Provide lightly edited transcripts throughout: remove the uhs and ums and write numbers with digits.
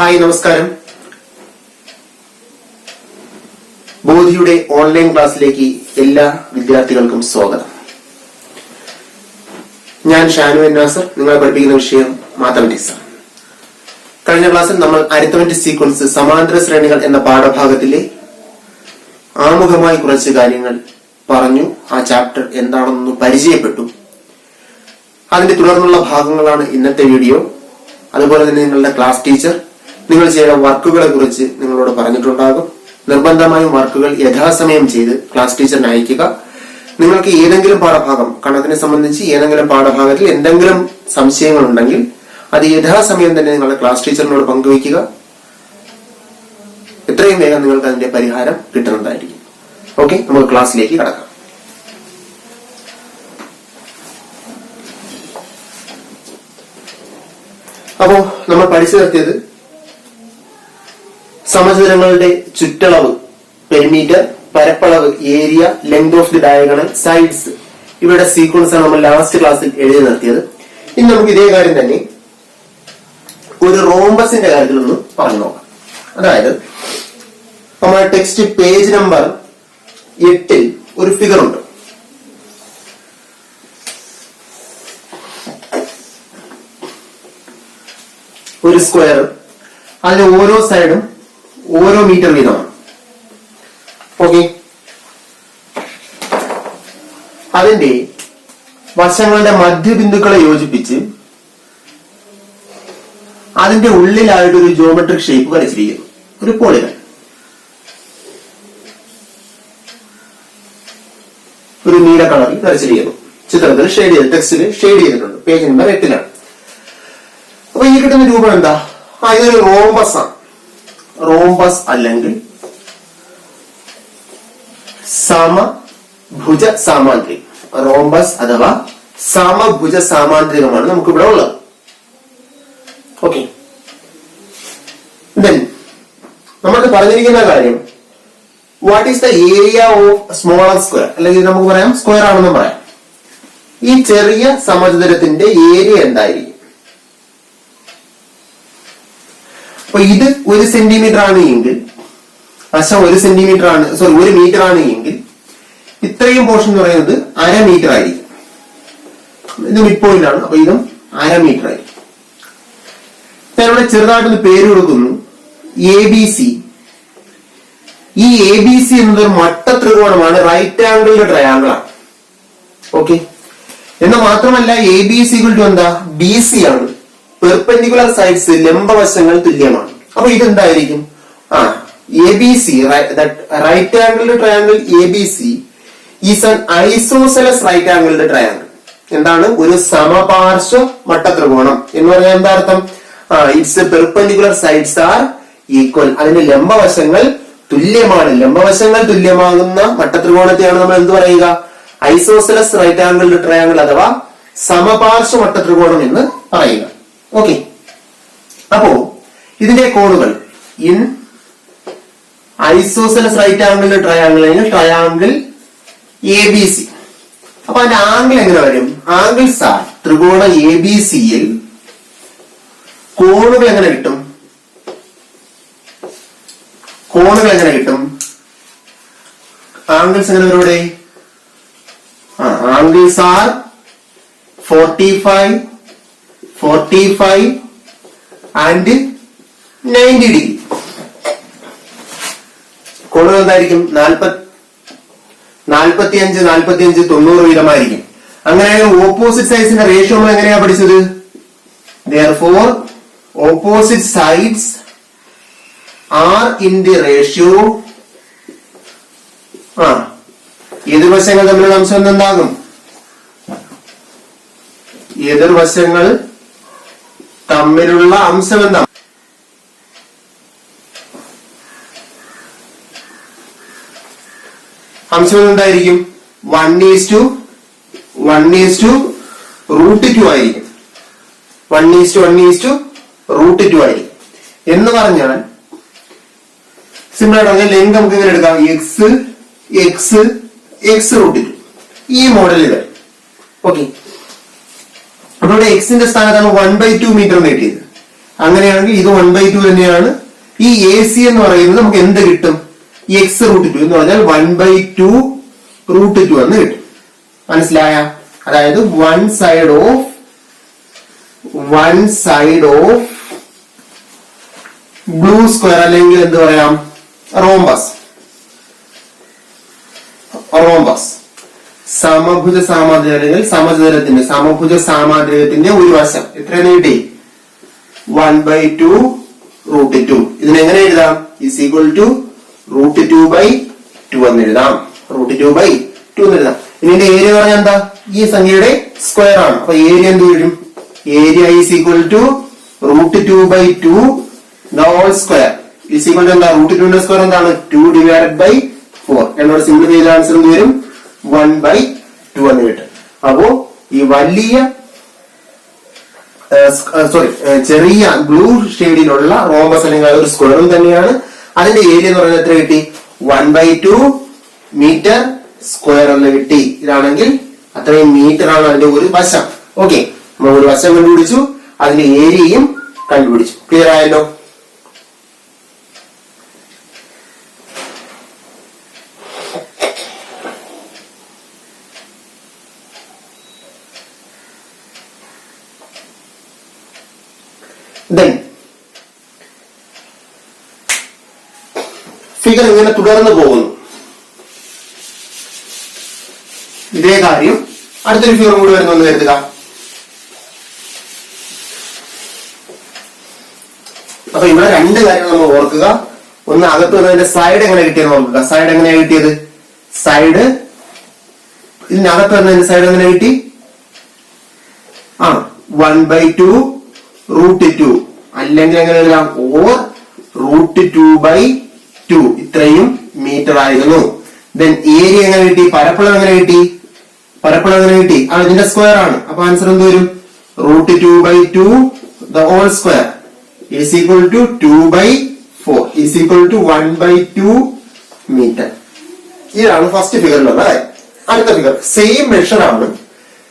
Hi, നമസ്കാരം. ബോധിയുടെ online ക്ലാസ്സിലേക്ക് എല്ലാ വിദ്യാർത്ഥികൾക്കും സ്വാഗതം. ഞാൻ ഷാനു എൻ നാസർ. നിങ്ങളെ പഠിപ്പിക്കുന്ന വിഷയം മാത്തമാറ്റിക്സ്. കഴിഞ്ഞ ക്ലാസ്സിൽ നമ്മൾ അരിത്മെറ്റിക് സീക്വൻസ് സമാന്തര ശ്രേണികൾ എന്ന പാഠഭാഗത്തിലെ ആമുഖമായി കുറച്ച് കാര്യങ്ങൾ പറഞ്ഞു. ആ ചാപ്റ്റർ എന്താണെന്ന് പരിചയപ്പെട്ടു. അതിന്റെ തുടർന്നുള്ള ഭാഗങ്ങളാണ് ഇന്നത്തെ വീഡിയോ. അതുപോലെ തന്നെ നിങ്ങളുടെ ക്ലാസ് ടീച്ചർ നിങ്ങൾ ചെയ്ത വർക്കുകളെ കുറിച്ച് നിങ്ങളോട് പറഞ്ഞിട്ടുണ്ടാകും. നിർബന്ധമായും വർക്കുകൾ യഥാസമയം ചെയ്ത് ക്ലാസ് ടീച്ചറിന് അയക്കുക. നിങ്ങൾക്ക് ഏതെങ്കിലും പാഠഭാഗം, കണക്കിനെ സംബന്ധിച്ച് ഏതെങ്കിലും പാഠഭാഗത്തിൽ എന്തെങ്കിലും സംശയങ്ങൾ ഉണ്ടെങ്കിൽ അത് യഥാസമയം തന്നെ നിങ്ങളുടെ ക്ലാസ് ടീച്ചറിനോട് പങ്കുവയ്ക്കുക. എത്രയും വേഗം നിങ്ങൾക്ക് അതിന്റെ പരിഹാരം കിട്ടുന്നതായിരിക്കും. ഓക്കെ, നമുക്ക് ക്ലാസ്സിലേക്ക് കടക്കാം. അപ്പോ നമ്മൾ പഠിച്ചു നിർത്തിയത് സമചതുരങ്ങളുടെ ചുറ്റളവ്, പെരിമീറ്റർ, പരപ്പളവ്, area, length of the diagonal, sides, ഇവയുടെ സീക്വൻസ് ആണ് നമ്മൾ ലാസ്റ്റ് ക്ലാസ്സിൽ എഴുതി നിർത്തിയത്. ഇനി നമുക്ക് ഇതേ കാര്യം തന്നെ ഒരു റോംബസിന്റെ കാര്യത്തിൽ ഒന്ന് പറഞ്ഞു നോക്കാം. അതായത് നമ്മുടെ ടെക്സ്റ്റ് പേജ് നമ്പർ 8 ഒരു ഫിഗർ ഉണ്ട്. ഒരു സ്ക്വയർ, അതിന്റെ ഓരോ സൈഡും ഓരോ മീറ്റർ വീതമാണ്. ഓക്കെ, അതിന്റെ വശങ്ങളുടെ മധ്യബിന്ദുക്കളെ യോജിപ്പിച്ച് അതിന്റെ ഉള്ളിലായിട്ട് ഒരു ജിയോമെട്രിക് ഷേപ്പ് വരച്ചിരിക്കുന്നു, ഒരു പോളിഗൺ. ഒരു നീല കളറിൽ വരച്ചിരിക്കുന്നു. ചിത്രത്തിൽ ഷെയ്ഡ് ചെയ്ത്, ടെക്സ്റ്റിൽ ഷെയ്ഡ് ചെയ്തിട്ടുണ്ട്. പേജ് നമ്പർ 8 അപ്പൊ ഈ കിട്ടുന്ന രൂപം എന്താ? ഇതൊരു റോംബസ് ആണ്. റോംബസ് അല്ലെങ്കിൽ സമഭുജ സാമാന്ത്രികം. റോംബസ് അഥവാ സമഭുജ സാമാന്ത്രികമാണ് നമുക്ക് ഇവിടെ ഉള്ളത്. ഓക്കെ, ദെൻ നമുക്ക് പറഞ്ഞിരിക്കുന്ന കാര്യം, what is the area of smaller square, അല്ലെങ്കിൽ നമുക്ക് പറയാം സ്ക്വയർ ആണെന്ന് പറയാം. ഈ ചെറിയ സമചതുരത്തിന്റെ ഏരിയ എന്തായിരിക്കും? അപ്പൊ ഇത് 1 സെന്റിമീറ്റർ ആണ് എങ്കിൽ, വശം 1 സെന്റിമീറ്റർ ആണ്, സോറി 1 മീറ്റർ ആണ് എങ്കിൽ ഇത്രയും പോർഷൻ എന്ന് പറയുന്നത് 1/2 മീറ്റർ ആയിരിക്കും. ഇത് മിഡ് പോയിന്റ് ആണ്. അപ്പൊ ഇതും 1/2 മീറ്റർ ആയിരിക്കും. ഞാനിവിടെ ചെറുതായിട്ടൊന്ന് പേര് കൊടുക്കുന്നു, ABC. ഈ ABC എന്നത് ഒരു മട്ട ത്രികോണമാണ്, റൈറ്റ് ആംഗിളിന്റെ ട്രയാംഗിൾ ആണ്. ഓക്കെ, എന്നാൽ മാത്രമല്ല ABC = എന്താ? BC ആണ്. പെർപെൻഡിക്കുലർ സൈഡ്സ്, ലംബവശങ്ങൾ തുല്യമാണ്. അപ്പൊ ഇതെന്തായിരിക്കും? ABC, right angled triangle ABC is an isosceles right angled triangle. എന്താണ്? ഒരു സമപാർശ്വ മട്ടത്രികോണം എന്ന് പറഞ്ഞാൽ എന്താ അർത്ഥം? It's perpendicular sides are equal. അതിന്റെ ലംബവശങ്ങൾ തുല്യമാണ്. ലംബവശങ്ങൾ തുല്യമാകുന്ന മട്ടത്രികോണത്തെയാണ് നമ്മൾ എന്ത് പറയുക? ഐസോസെലസ് റൈറ്റ് ആംഗിൾഡ് ട്രയാംഗിൾ അഥവാ സമപാർശ്വ മട്ടത്രികോണം എന്ന് പറയുക. ഓക്കെ, അപ്പോ ഇതിന്റെ കോണുകൾ in isosceles right angle triangle അല്ലെങ്കിൽ ട്രയാംഗിൾ ABC. അപ്പൊ അതിന്റെ ആംഗിൾ എങ്ങനെ വരും? ആംഗിൾസ് ആർ, ത്രികോണ ABCയിൽ കോണുകൾ എങ്ങനെ കിട്ടും? കോണുകൾ എങ്ങനെ കിട്ടും? ആംഗിൾസ് എങ്ങനെ വരും ഇവിടെ? Angles are 45 and 90 degree. കോണുകൾ എന്തായിരിക്കും? 45, 90 വീതമായിരിക്കും. അങ്ങനെയാണെങ്കിൽ ഓപ്പോസിറ്റ് സൈഡ്സിന്റെ റേഷ്യോ നമ്മൾ എങ്ങനെയാ പഠിച്ചത്? Therefore, opposite sides are in the ratio. എതിർവശങ്ങൾ തമ്മിലുള്ള അംശം എന്താകും? എതിർവശങ്ങൾ തമ്മിലുള്ള അംശം എന്താ? അംശം എന്തായിരിക്കും? 1:1:√2 ആയിരിക്കും. 1:1:√2 ആയിരിക്കും. എന്ന് പറഞ്ഞാൽ സിമ്പിൾ ആയിട്ട് ലെങ്ത് നമുക്ക് ഇങ്ങനെ എടുക്കാം, x√2 ഈ മോഡലിൽ വരും. ഓക്കെ, അപ്പൊ ഇവിടെ എക്സിന്റെ സ്ഥാനത്താണ് 1/2 മീറ്റർ കിട്ടിയത്. അങ്ങനെയാണെങ്കിൽ ഇത് 1/2 തന്നെയാണ്. ഈ എ സി എന്ന് പറയുന്നത് നമുക്ക് എന്ത് കിട്ടും? എക്സ് റൂട്ട് 2 എന്ന് പറഞ്ഞാൽ 1/2 റൂട്ട് 2 എന്ന് കിട്ടും. മനസ്സിലായ? അതായത് one side of blue square അല്ലെങ്കിൽ എന്ത് പറയാം, റോംബസ് സമഭുജ സാമാന്തരിക അല്ലെങ്കിൽ സമഭുജ സാമാന്തരികത്തിന്റെ ഒരു വശം എത്രയാണ് കിട്ടി? 1/2 റൂട്ട് 2. ഇതിനെങ്ങനെ എഴുതാം? ഈസ് ഈക്വൽ ടു റൂട്ട് 2/2 എന്ന് എഴുതാം. ഇനി ഇതിന്റെ ഏരിയ പറഞ്ഞാൽ എന്താ? ഈ സംഖ്യയുടെ സ്ക്വയർ ആണ്. അപ്പൊ ഏരിയ എന്ത് വരും? Area is equal to root 2/2 whole square is equal to എന്താ? റൂട്ട് 2 ന്റെ സ്ക്വയർ എന്താണ്? 2/4. എന്നോട് സിംപ്ലിഫൈ ചെയ്ത ആൻസർ എന്ത് വരും? 1/2 എന്ന് കിട്ടും. അപ്പോ ഈ വലിയ ചെറിയ ബ്ലൂ ഷെയ്ഡിലുള്ള റോംബസ് അല്ലെങ്കിൽ ഒരു സ്ക്വയറും തന്നെയാണ്. അതിന്റെ ഏരിയ എന്ന് പറയുന്നത് എത്ര കിട്ടി? 1/2 മീറ്റർ സ്ക്വയർ എന്ന് കിട്ടി. ഇതാണെങ്കിൽ അത്രയും മീറ്റർ ആണ് അതിന്റെ ഒരു വശം. ഓക്കെ, നമ്മൾ ഒരു വശം കണ്ടുപിടിച്ചു, അതിന്റെ ഏരിയയും കണ്ടുപിടിച്ചു. ക്ലിയർ ആയല്ലോ? ഫിഗർ ഇങ്ങനെ തുടർന്ന് പോകുന്നു. ഇതേ കാര്യം അടുത്തൊരു ഫിഗർ കൂടി വരുന്നു കരുതുക. അപ്പൊ ഇവിടെ രണ്ട് കാര്യങ്ങൾ നമ്മൾ ഓർക്കുക. ഒന്ന്, അകത്ത് വന്നതിന്റെ സൈഡ് എങ്ങനെ കിട്ടിയെന്ന് ഓർക്കുക. സൈഡ് എങ്ങനെയാ കിട്ടിയത്? ഇതിനകത്ത് വന്നതിന്റെ സൈഡ് എങ്ങനെ കിട്ടി? 1/2 റൂട്ട് 2 അല്ലെങ്കിൽ എങ്ങനെ എഴുതാം? ഓർ റൂട്ട് 2/2 ഇത്രയും മീറ്റർ ആയിരുന്നു. ദെൻ ഏരിയ എങ്ങനെ കിട്ടി? പരപ്പളം എങ്ങനെ കിട്ടി? ഇതിന്റെ സ്ക്വയർ ആണ്. അപ്പൊ ആൻസർ എന്ത് വരും? Root 2/2 the whole square is equal to 2/4 is equal to 1/2 metre. ഇതാണ് ഫസ്റ്റ് ഫിഗറിലുള്ളത്. അടുത്ത ഫിഗർ സെയിം മെഷർ ആണ്,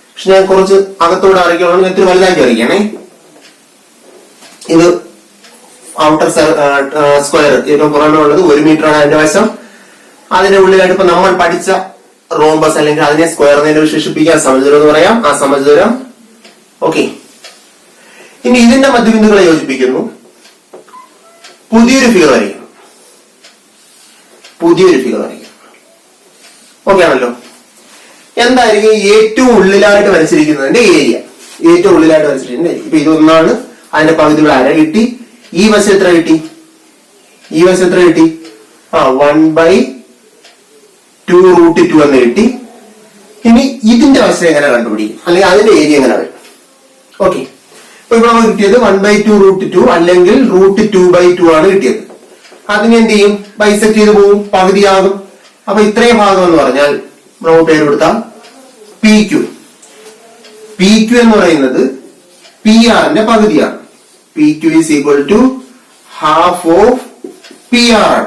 പക്ഷെ ഞാൻ കുറച്ച് അകത്തോടെ അറിയിക്കണം, ഇത്തിരി വലുതാക്കി അറിയിക്കണേ. ഇത് ഔട്ടർ സ്ക്വയർ ഏറ്റവും പുറമെ ഉള്ളത് 1 മീറ്റർ ആണ് അതിന്റെ വശം. അതിന്റെ ഉള്ളിലായിട്ട് ഇപ്പൊ നമ്മൾ പഠിച്ച റോംബസ് അല്ലെങ്കിൽ അതിനെ സ്ക്വയർ എന്ന് വിശേഷിപ്പിക്കാൻ സമചതുരം എന്ന് പറയാം. ആ സമചതുരം ഓക്കെ. ഇനി ഇതിന്റെ മധ്യബിന്ദുക്കളെ യോജിപ്പിക്കുന്നു. പുതിയൊരു ഫിഗർ വരയ്ക്കണം. ഓക്കെ ആണല്ലോ? എന്തായിരിക്കും ഏറ്റവും ഉള്ളിലായിട്ട് വരച്ചിരിക്കുന്നതിന്റെ ഏരിയ? ഇപ്പൊ ഇതൊന്നാണ്, അതിന്റെ പകുതികൾ അര കിട്ടി. ഈ വശം എത്ര കിട്ടി? 1/2 റൂട്ട് 2 എന്ന് കിട്ടി. ഇനി ഇതിന്റെ വശം എങ്ങനെ കണ്ടുപിടിക്കും, അല്ലെങ്കിൽ അതിന്റെ ഏരിയ എങ്ങനെ വരും? ഓക്കെ, അപ്പൊ ഇവിടെ നമുക്ക് കിട്ടിയത് 1/2 റൂട്ട് 2 അല്ലെങ്കിൽ റൂട്ട് 2/2 ആണ് കിട്ടിയത്. അതിന് എന്ത് ചെയ്യും? ബൈസെക്ട് ചെയ്ത് പോകും, പകുതിയാകും. അപ്പൊ ഇത്രയും ഭാഗം എന്ന് പറഞ്ഞാൽ നമുക്ക് പേര് കൊടുത്താൽ PQ എന്ന് പറയുന്നത് PR ന്റെ പകുതിയാണ്. PQ is equal to half of PR.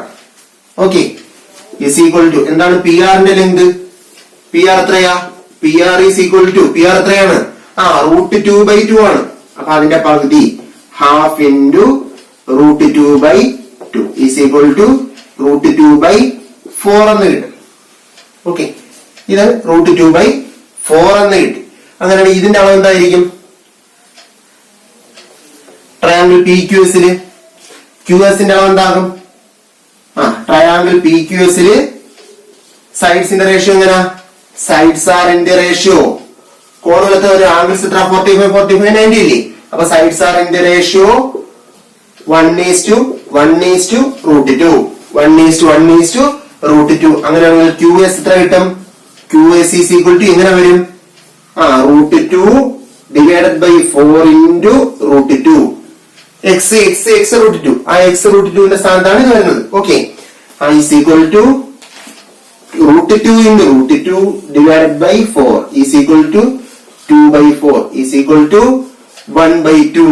Okay, is equal to എന്താണ് PR ന്റെ ലെങ്ത്? PR എത്രയാ? PR is equal to PR എത്രയാണ്? റൂട്ട് 2/2 ആണ്. അപ്പൊ അതിന്റെ പകുതി half into root 2/2 is equal to root 2/4 എന്ന് കിട്ടും. ഓക്കെ, ഇത് റൂട്ട് 2/4 എന്ന് കിട്ടി. അങ്ങനെയാണെങ്കിൽ ഇതിന്റെ അളവ് എന്തായിരിക്കും? ട്രയാങ്കിൾ PQS-ല് QS-ന്റെ അളവ് എന്താകും? ട്രയാങ്കിൾ PQS-ല് സൈഡ്സിന്റെ റേഷ്യോ എങ്ങനെയാ? Sides are in the ratio. കോണുകളത്തെ ഒരു ആംഗിൾസ് എത്ര? 45, 45, 90 ഇല്ലേ? അപ്പൊ sides are in the ratio 1:1/√2. അങ്ങനെയാണെങ്കിൽ QS എത്ര കിട്ടും? QS is equal to എങ്ങനെ വരും? Root 2 divided by 4 into root 2. X root 2. ആ X റൂട്ട് 2ന്റെ സ്ഥാനത്താണ് ഇത് വരുന്നത്. Okay, is equal to root 2 into root 2 divided by 4 is equal to 2/4 is equal to 1/2.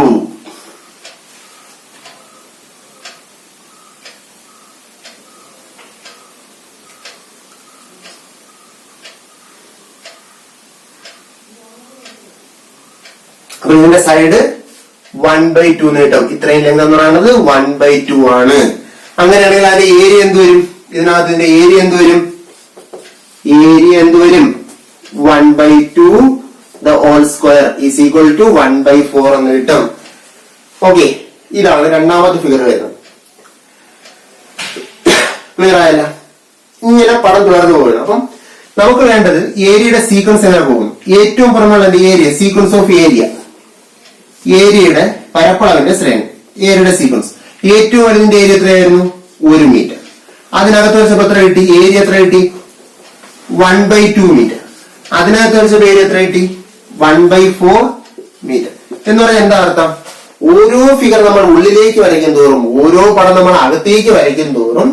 അപ്പൊ ഇതിന്റെ സൈഡ് 1/2 എന്ന് കിട്ടും. ഇത്രയും ലെങ്ത് എന്ന് പറയുന്നത് 1/2 ആണ്. അങ്ങനെയാണെങ്കിൽ അതിന്റെ ഏരിയ എന്ത് വരും? ഇതിനകത്തിന്റെ ഏരിയ എന്ത് വരും? ഏരിയ എന്ത് വരും? 1/2 the whole square is equal to 1/4 എന്ന് കിട്ടും. ഓക്കെ, ഇതാണ് രണ്ടാമത്തെ ഫിഗർ വരുന്നത്. ക്ലിയർ ആയല്ല? ഇങ്ങനെ പടം തുടർന്നു പോകുന്നു. അപ്പം നമുക്ക് വേണ്ടത് ഏരിയയുടെ സീക്വൻസ് എങ്ങനെ പോകും? ഏറ്റവും പുറമുള്ള ഏരിയ, സീക്വൻസ് ഓഫ് ഏരിയ, ഏരിയയുടെ പരപ്പളവിന്റെ ശ്രേണി, ഏരിയയുടെ സീക്വൻസ്. ഏറ്റവും വലുതിന്റെ ഏരിയ എത്രയായിരുന്നു? 1 മീറ്റർ. അതിനകത്ത് വെച്ചപ്പോ എത്ര കിട്ടി? ഏരിയ എത്ര കിട്ടി? 1/2 മീറ്റർ. അതിനകത്ത് വെച്ചപ്പോ ഏരിയ എത്ര കിട്ടി? 1/4 മീറ്റർ. എന്ന് പറഞ്ഞാൽ എന്താ അർത്ഥം? ഓരോ ഫിഗർ നമ്മൾ ഉള്ളിലേക്ക് വരയ്ക്കും തോറും, ഓരോ പടം നമ്മൾ അകത്തേക്ക് വരയ്ക്കും തോറും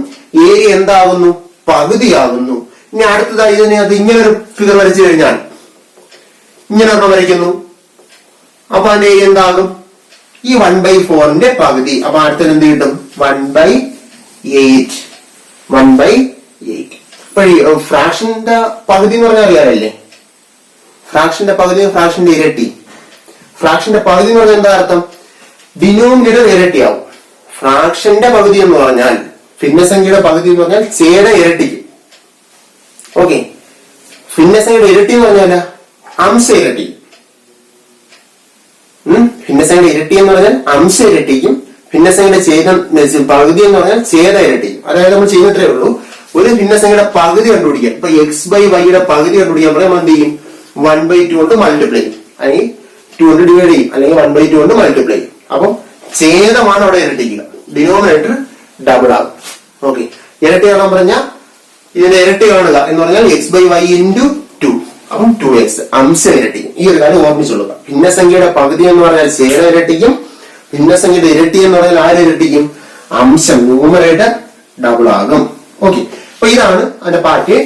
ഏരിയ എന്താകുന്നു? പകുതിയാകുന്നു. ഇനി അടുത്തതായി ഇതിനകത്ത് ഇങ്ങനെ ഒരു ഫിഗർ വരച്ചു കഴിഞ്ഞാൽ ഇങ്ങനെ ഒരെണ്ണം വരയ്ക്കുന്നു. അപ്പൊ അതിന്റെ ഏരിയ എന്താകും? ഈ 1/4ന്റെ പകുതി. അപ്പൊ അടുത്തത് എന്ത് കിട്ടും? 1/8. 1/8. അപ്പൊ ഈ ഫ്രാക്ഷന്റെ പകുതി എന്ന് പറഞ്ഞാൽ അറിയാമല്ലേ? ഫ്രാക്ഷന്റെ പകുതി, ഫ്രാക്ഷന്റെ ഇരട്ടി. ഫ്രാക്ഷന്റെ പകുതി എന്ന് പറഞ്ഞാൽ എന്താ അർത്ഥം? ഡിനോമിനേറ്റർ ഇരട്ടിയാവും. ഫ്രാക്ഷന്റെ പകുതി എന്ന് പറഞ്ഞാൽ, ഭിന്നസംഖ്യയുടെ പകുതി എന്ന് പറഞ്ഞാൽ ചേയുടെ ഇരട്ടിക്കും. ഓക്കെ, ഭിന്നസംഖ്യയുടെ ഇരട്ടി എന്ന് പറഞ്ഞാൽ അംശ ഇരട്ടി. ഭിന്നസംഖ്യയുടെ ഇരട്ടി എന്ന് പറഞ്ഞാൽ അംശ ഇരട്ടിക്കും, ഭിന്നസംഖ്യയുടെ പകുതി എന്ന് പറഞ്ഞാൽ ഛേദ ഇരട്ടിക്കും. അതായത് നമ്മൾ ചെയ്യുന്നത്രേ ഉള്ളൂ, ഒരു ഭിന്നസംഖ്യയുടെ പകുതി കണ്ടുപിടിക്കാൻ. ഇപ്പൊ x/y പകുതി കണ്ടുപിടിക്കാൻ നമ്മൾ എന്ത് ചെയ്യും? 1/2 കൊണ്ട് മൾട്ടിപ്ലൈ ചെയ്യും, അല്ലെങ്കിൽ 2 കൊണ്ട് ഡിവൈഡ് ചെയ്യും, അല്ലെങ്കിൽ 1/2 കൊണ്ട് മൾട്ടിപ്ലൈ ചെയ്യും. അപ്പം ഛേദമാണ് അവിടെ ഇരട്ടിക്കുക, ഡിനോമിനേറ്റർ ഡബിൾ ആകും. ഓക്കെ, ഇരട്ടി കാണാൻ പറഞ്ഞാൽ ഇതിന്റെ ഇരട്ടി കാണുക എന്ന് പറഞ്ഞാൽ x/y × 2. അപ്പം 2x അംശ ഇരട്ടിക്കും. ഈ ഒരു കാര്യം ഓർമ്മിച്ചുകൊള്ളുക. ഭിന്നസംഖ്യയുടെ പകുതി എന്ന് പറഞ്ഞാൽ ഛേദ ഇരട്ടിക്കും, ഭിന്നസംഖ്യയുടെ ഇരട്ടി എന്ന് പറഞ്ഞാൽ ആര് ഇരട്ടിക്കും? അംശം, ന്യൂമറേറ്റർ ഡബിൾ ആകും. ഓക്കെ, അപ്പൊ ഇതാണ് അതിന്റെ പാർട്ട്.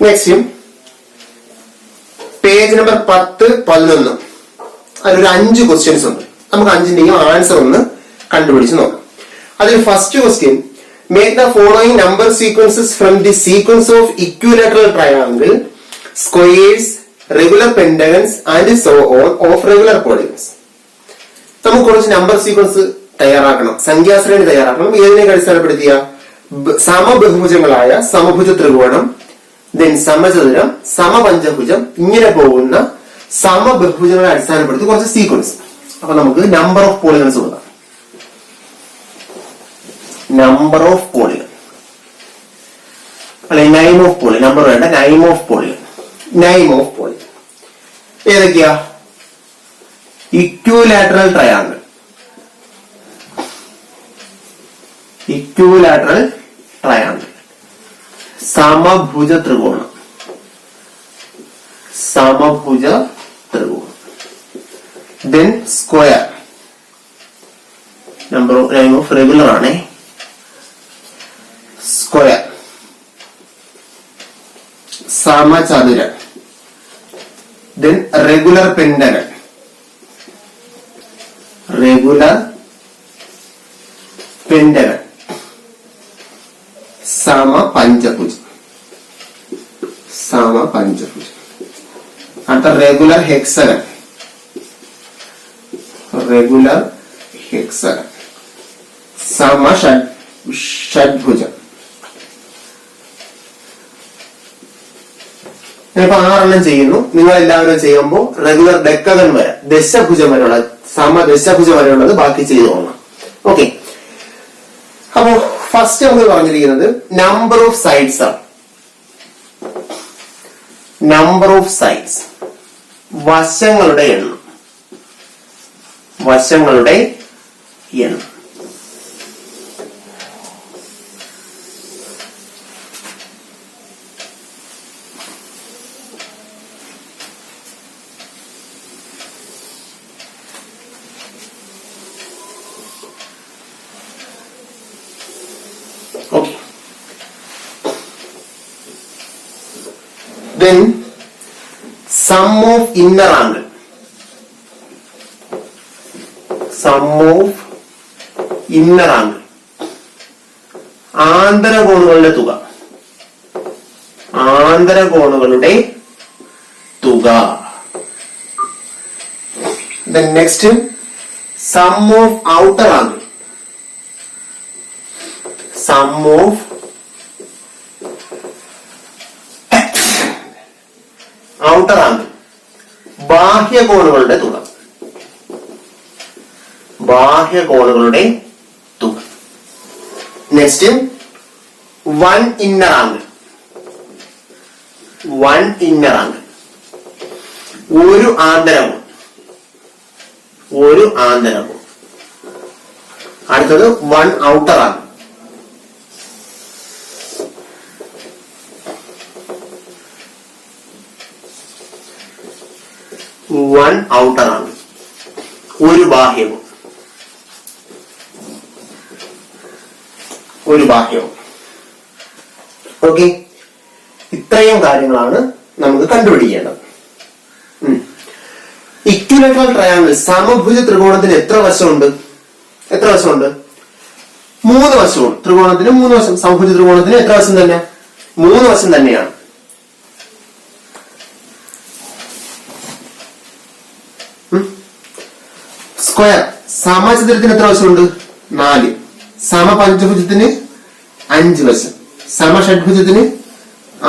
Next page number 10, 11. അതിലൊരു 5 ക്വസ്റ്റ്യൻസ് ഉണ്ട്. നമുക്ക് 5ന്റെയും ആൻസർ ഒന്ന് കണ്ടുപിടിച്ച് നോക്കാം. അതിൽ first question, make the following number sequences from the sequence of equilateral triangle, squares, regular pentagons and so on of regular polygons. നമുക്ക് കുറച്ച് നമ്പർ സീക്വൻസ് തയ്യാറാക്കണം, സംഖ്യാശ്രേണി തയ്യാറാക്കണം. ഏതിനെ അടിസ്ഥാനപ്പെടുത്തിയ? സമബഹുഭുജങ്ങളായ സമഭുജ ത്രികോണം, ദെൻ സമചതുരം, സമപഞ്ചഭുജം, ഇങ്ങനെ പോകുന്ന സമബഹുഭുജങ്ങളെ അടിസ്ഥാനപ്പെടുത്തി കുറച്ച് സീക്വൻസ്. അപ്പൊ നമുക്ക് നമ്പർ ഓഫ് പോളിഗൺസ് കൊടുക്കാം. നമ്പർ ഓഫ് പോളിഗൺ, അല്ലെ നൈം ഓഫ് പോളിഗൺ. നമ്പർ വേണ്ട, name of polygon. Name of polygon ഏതൊക്കെയാ? ഇക്വിലാറ്ററൽ ട്രയാങ്കിൾ, ഇക്വിലാറ്ററൽ ട്രയാങ്കിൾ, സമഭുജ ത്രികോണം, സമഭുജ ത്രികോണം, then square. Name of regular ആണേ, സ്ക്വയർ, സമചതുരം, then regular pentagon, regular pentagon, സമപഞ്ചഭുജം, സമപഞ്ചഭുജം. അടുത്ത റെഗുലർ ഹെക്സഗൺ, റെഗുലർ ഹെക്സഗൺ, സമഷഡ്ഭുജം. ഞാനിപ്പോ 6 ചെയ്യുന്നു. നിങ്ങൾ എല്ലാവരും ചെയ്യുമ്പോൾ റെഗുലർ ഡെക്കഗൺ വരെ, ദശഭുജം വരെയുള്ള, സമദശഭുജം വരെയുള്ളത് ബാക്കി ചെയ്തു പോകണം. ഓക്കെ, അപ്പോ ഫസ്റ്റ് നമ്മൾ പറഞ്ഞിരിക്കുന്നത് നമ്പർ ഓഫ് സൈഡ്സ് ആണ്. നമ്പർ ഓഫ് സൈഡ്സ്, വശങ്ങളുടെ എണ്ണം, വശങ്ങളുടെ എണ്ണം. Then sum of inner angle. Sum of inner angle. ആന്തരകോണുകളുടെ തുക. ആന്തരകോണുകളുടെ തുക. Then next, sum of outer angle. Sum of outer angle. ബാഹ്യകോണുകളുടെ തുക. ബാഹ്യകോണുകളുടെ തുക. Next, one inner angle. One inner angle. ഒരു ആന്തരകോൺ. ഒരു ആന്തരകോൺ. അടുത്തത് one outer angle. One outer angle. ഒരു ബാഹ്യകോൺ. ഒരു ബാഹ്യകോൺ. Okay, ഇത്രയും കാര്യങ്ങളാണ് നമുക്ക് കണ്ടുപിടിക്കേണ്ടത്. ഇക്വിലാറ്ററൽ ട്രയാങ്കിൾ, സമഭുജ ത്രികോണത്തിന് എത്ര വശമുണ്ട്? എത്ര വശമുണ്ട്? 3 വശമുണ്ട്. ത്രികോണത്തിന് 3 വശം. സമഭുജ ത്രികോണത്തിന് എത്ര വശം തന്നെ? 3 വശം തന്നെയാണ്. സ്ക്വയർ, സമചതുരത്തിന് എത്ര വശമുണ്ട്? 4. സമപഞ്ചഭുജത്തിന് 5 വശം. സമഷഡ്ഭുജത്തിന്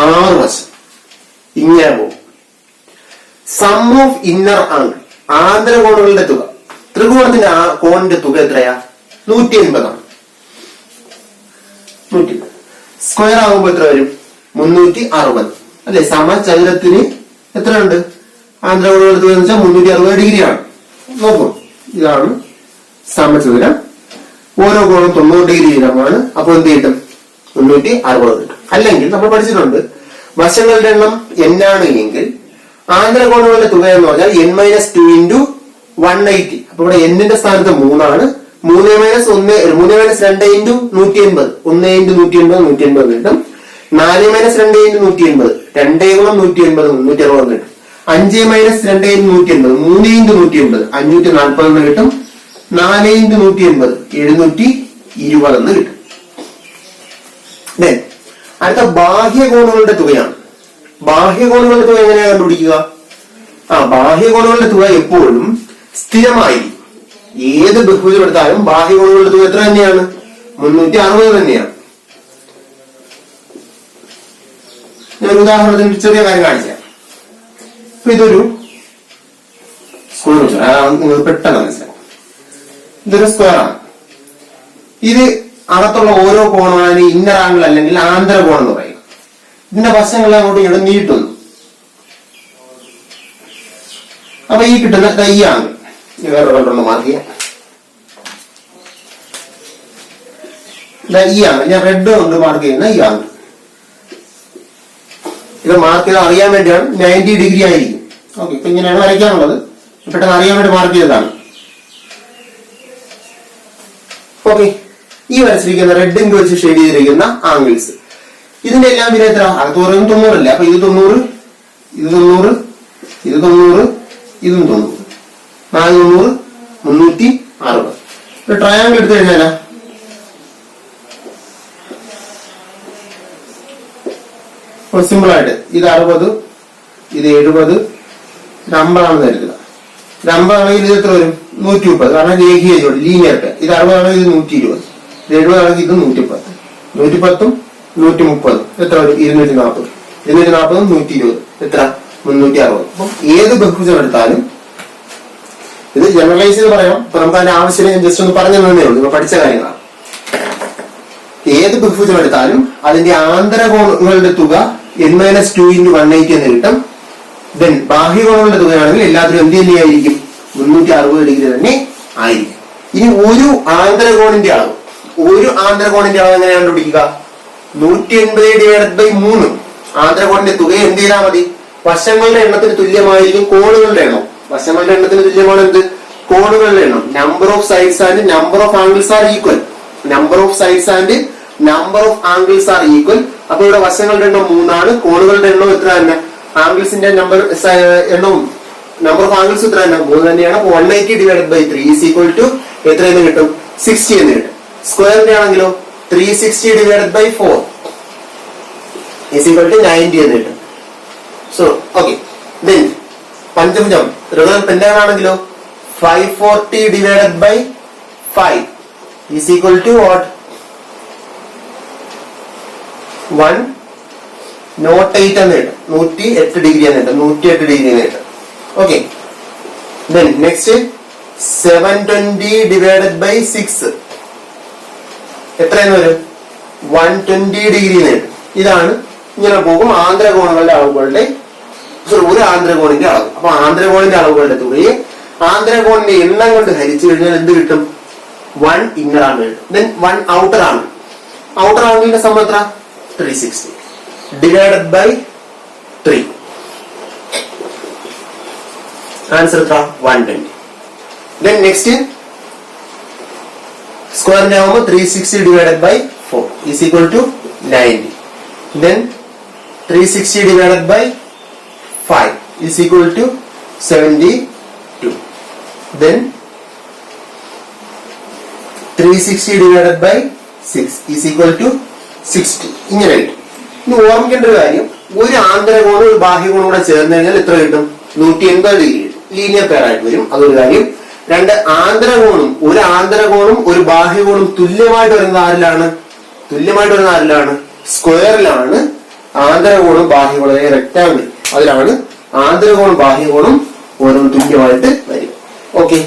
6 വശം. ഇങ്ങനെ പോകും. സം ഓഫ് ഇന്നർ ആംഗിൾ, ആന്തരകോണുകളുടെ തുക. ത്രികോണത്തിന്റെ കോണിന്റെ തുക എത്രയാ? 180 ആണ്. 180. സ്ക്വയർ ആകുമ്പോൾ എത്ര വരും? 360 അല്ലെ? സമചതുരത്തിന് എത്ര ഉണ്ട്? ആന്തരകോണുകളുടെ തുക എന്ന് വെച്ചാൽ 360 ഡിഗ്രിയാണ്. നോക്കൂ, ഇതാണ് സമചതുരം. ഓരോ കോണും 90 ഡിഗ്രി വീതമാണ്. അപ്പോൾ എന്ത് കിട്ടും? 360 കിട്ടും. അല്ലെങ്കിൽ നമ്മൾ പഠിച്ചിട്ടുണ്ട്, വശങ്ങളുടെ എണ്ണം n ആണ് എങ്കിൽ ആന്തരകോണുകളുടെ തുക എന്ന് പറഞ്ഞാൽ n-2 × 180. അപ്പൊ ഇവിടെ n ന്റെ സ്ഥാനത്ത് 3 ആണ്. 3 - 1 3 - 2 × 180 1 × 180 180 കിട്ടും. 4 - 2 × 180 2 × 180 360 കിട്ടും. 5 - 2 × 180 3 × 180 540 കിട്ടും. 4 × 180 720 കിട്ടും. അടുത്ത ബാഹ്യകോണുകളുടെ തുകയാണ്. ബാഹ്യകോണുകളുടെ തുക എങ്ങനെയാണ് കണ്ടുപിടിക്കുക? ബാഹ്യകോണുകളുടെ തുക എപ്പോഴും സ്ഥിരമായിരിക്കും. ഏത് ബഹുഭുജം എടുത്താലും ബാഹ്യകോണുകളുടെ തുക എത്ര തന്നെയാണ്? 360 തന്നെയാണ്. ഞാൻ ഉദാഹരണത്തിന് ചെറിയ കാര്യം കാണിച്ചു. അപ്പൊ ഇതൊരു സ്ക്വയർ, നിങ്ങൾ പെട്ടെന്ന് മനസ്സിലാക്കും. ഇതൊരു സ്ക്വയർ ആണ്. ഇത് അകത്തുള്ള ഓരോ കോണാണ് ഇന്നർ ആംഗിൾ അല്ലെങ്കിൽ ആന്തരകോണം എന്ന് പറയുക. ഇതിന്റെ വശങ്ങളെ അങ്ങോട്ടും ഇങ്ങോട്ടും നീട്ടുന്നു. അപ്പൊ ഈ കിട്ടുന്ന ഈ ആംഗിൾ വേറെ കണ്ടൊന്ന് മാർക്ക് ചെയ്യാം. ഈ ആംഗിൾ ഞാൻ റെഡ് കൊണ്ട് മാർക്ക് ചെയ്യുന്ന ഈ ആംഗിൾ, ഇത് മാർക്ക് ചെയ്ത് അറിയാൻ വേണ്ടിയാണ്. 90 ഡിഗ്രി ആയിരിക്കും. ഓക്കെ, ഇപ്പൊ ഇങ്ങനെയാണ് വരയ്ക്കാനുള്ളത്. പെട്ടെന്ന് അറിയാൻ വേണ്ടി മാർക്ക് ചെയ്തതാണ്. ഓക്കെ, ഈ വരച്ചിരിക്കുന്ന റെഡ് ഇങ്ക് വെച്ച് ഷെയ്ഡ് ചെയ്തിരിക്കുന്ന ആംഗിൾസ്, ഇതിന്റെ എല്ലാം വില എത്ര? അകത്ത് പറയുന്നത് 90 അല്ല. അപ്പൊ ഇത് 90, ഇത് 90, ഇത് 90, ഇതും 90, 490 360. ഒരു ട്രയാങ്കിൾ എടുത്തു കഴിഞ്ഞാലാ സിമ്പിൾ ആയിട്ട് ഇത് 60, ഇത് 70, ഇത് 50 ആണെന്ന് കരുതുക. ഇത് 50 ആണെങ്കിൽ ഇത് എത്ര വരും? 130. കാരണം രേഖീയ ജോഡി, ലീനിയർ. ഇത് 60 ആണെങ്കിൽ ഇത് 120, ഇത് 70 ആണെങ്കിൽ ഇത് 110. 110ഉം 130 എത്ര വരും? 240. 240ഉം 120 എത്ര? 360. അപ്പം ഏത് ബഹുഭുജം എടുത്താലും, ഇത് ജനറലൈസ് ചെയ്ത് പറയാം. അപ്പൊ നമുക്ക് അതിന്റെ ആവശ്യം ഞാൻ ജസ്റ്റ് ഒന്ന് പറഞ്ഞു തന്നേ ഉള്ളൂ, നിങ്ങൾ പഠിച്ച കാര്യങ്ങളാണ്. ഏത് ബഹുഭുജം എടുത്താലും അതിന്റെ ആന്തരകോണുകളുടെ തുക n-2 × 180 എന്ന് കിട്ടും. ദെൻ ബാഹ്യകോണുകളുടെ തുകയാണെങ്കിൽ എല്ലാത്തിനും എന്ത് തന്നെയായിരിക്കും? 360 ഡിഗ്രി തന്നെ ആയിരിക്കും. ഇനി ഒരു ആന്തരകോണിന്റെ അളവ്, ഒരു ആന്തരകോണിന്റെ അളവ് എങ്ങനെയാണ് കണ്ടുപിടിക്കുക? 180/3. ആന്തരകോണിന്റെ തുക എന്ത് ചെയ്താൽ മതി? വശങ്ങളുടെ എണ്ണത്തിന് തുല്യമായിരിക്കും കോണുകളുടെ എണ്ണം. വശങ്ങളുടെ എണ്ണത്തിന് തുല്യമാണ് എന്ത്? കോണുകളുടെ എണ്ണം. Number of sides and number of angles are equal. Number of sides and number of angles are equal. അപ്പൊ ഇവിടെ വശങ്ങളുടെ എണ്ണം 3 ആണ്, കോണുകളുടെ എണ്ണം എത്ര തന്നെ? ആംഗിൾസിന്റെ എണ്ണവും നമ്പർ ഓഫ് ആംഗിൾസ് ഇത്ര തന്നെ 3 തന്നെയാണ്. 180 divided by 3 is equal to എത്ര എന്ന് കിട്ടും? 60 എന്ന് കിട്ടും. സ്ക്വയറിന്റെ ആണെങ്കിലോ 360 divided by 4 is equal to 90 എന്ന് കിട്ടും. So okay. ദെൻ പഞ്ചഭുജം ത്രികോണം പെന്റഗൺ ആണെങ്കിലോ 540 divided by 5 is equal to what? 108 എന്ന് കിട്ടും. 108 ഡിഗ്രി എന്ന് കിട്ടും. 108 ഡിഗ്രി എന്ന് കിട്ടും. Okay. Then next 720 divided by 6 എത്രയെന്ന് വരും? 120 ഡിഗ്രി എന്ന് കിട്ടും. ഇതാണ് ഇങ്ങനെ പോകും ആന്തരകോണങ്ങളുടെ അളവുകളുടെ ഒരു ആന്തരകോണിന്റെ അളവ്. അപ്പൊ ആന്തരകോണിന്റെ അളവുകളുടെ തുകയെ ആന്തരകോണിന്റെ എണ്ണം കൊണ്ട് ഹരിച്ചു കഴിഞ്ഞാൽ എന്ത് കിട്ടും? 1 ഇന്നർ ആംഗിൾ കിട്ടും. Then 1 outer angle. ഔട്ടർ ആംഗിളിന്റെ സമയം എത്ര? 360 ഡിവൈഡഡ് ബൈ 3. ആൻസർ എത്ര? 120. ദെൻ നെക്സ്റ്റ് സ്ക്വയറിന്റെ ആവുമ്പോൾ 360 divided by 4 is equal to 90. Then 360 divided by 5 is equal to 72. Then 360 divided by 6 is equal to 60. ഇങ്ങനെ കിട്ടും. ഇനി ഓർമ്മിക്കേണ്ട ഒരു കാര്യം, ഒരു ആന്തരകോണും ഒരു ബാഹ്യകോണും കൂടെ ചേർന്ന് കഴിഞ്ഞാൽ എത്ര കിട്ടും? 180 ഡിഗ്രി കിട്ടും. ലീനിയർ പെയർ ആയിട്ട് വരും. അതൊരു കാര്യം. രണ്ട് ആന്തരകോണും ഒരു ബാഹ്യകോണും തുല്യമായിട്ട് വരുന്ന ആരിലാണ്? സ്ക്വയറിലാണ് ആന്തരകോണും ബാഹ്യകോണും, റെക്ടാങ്കിൾ, അതിലാണ് ആന്തരകോണും ബാഹ്യകോണും ഓരോന്നും തുല്യമായിട്ട് വരും. ഓക്കെ.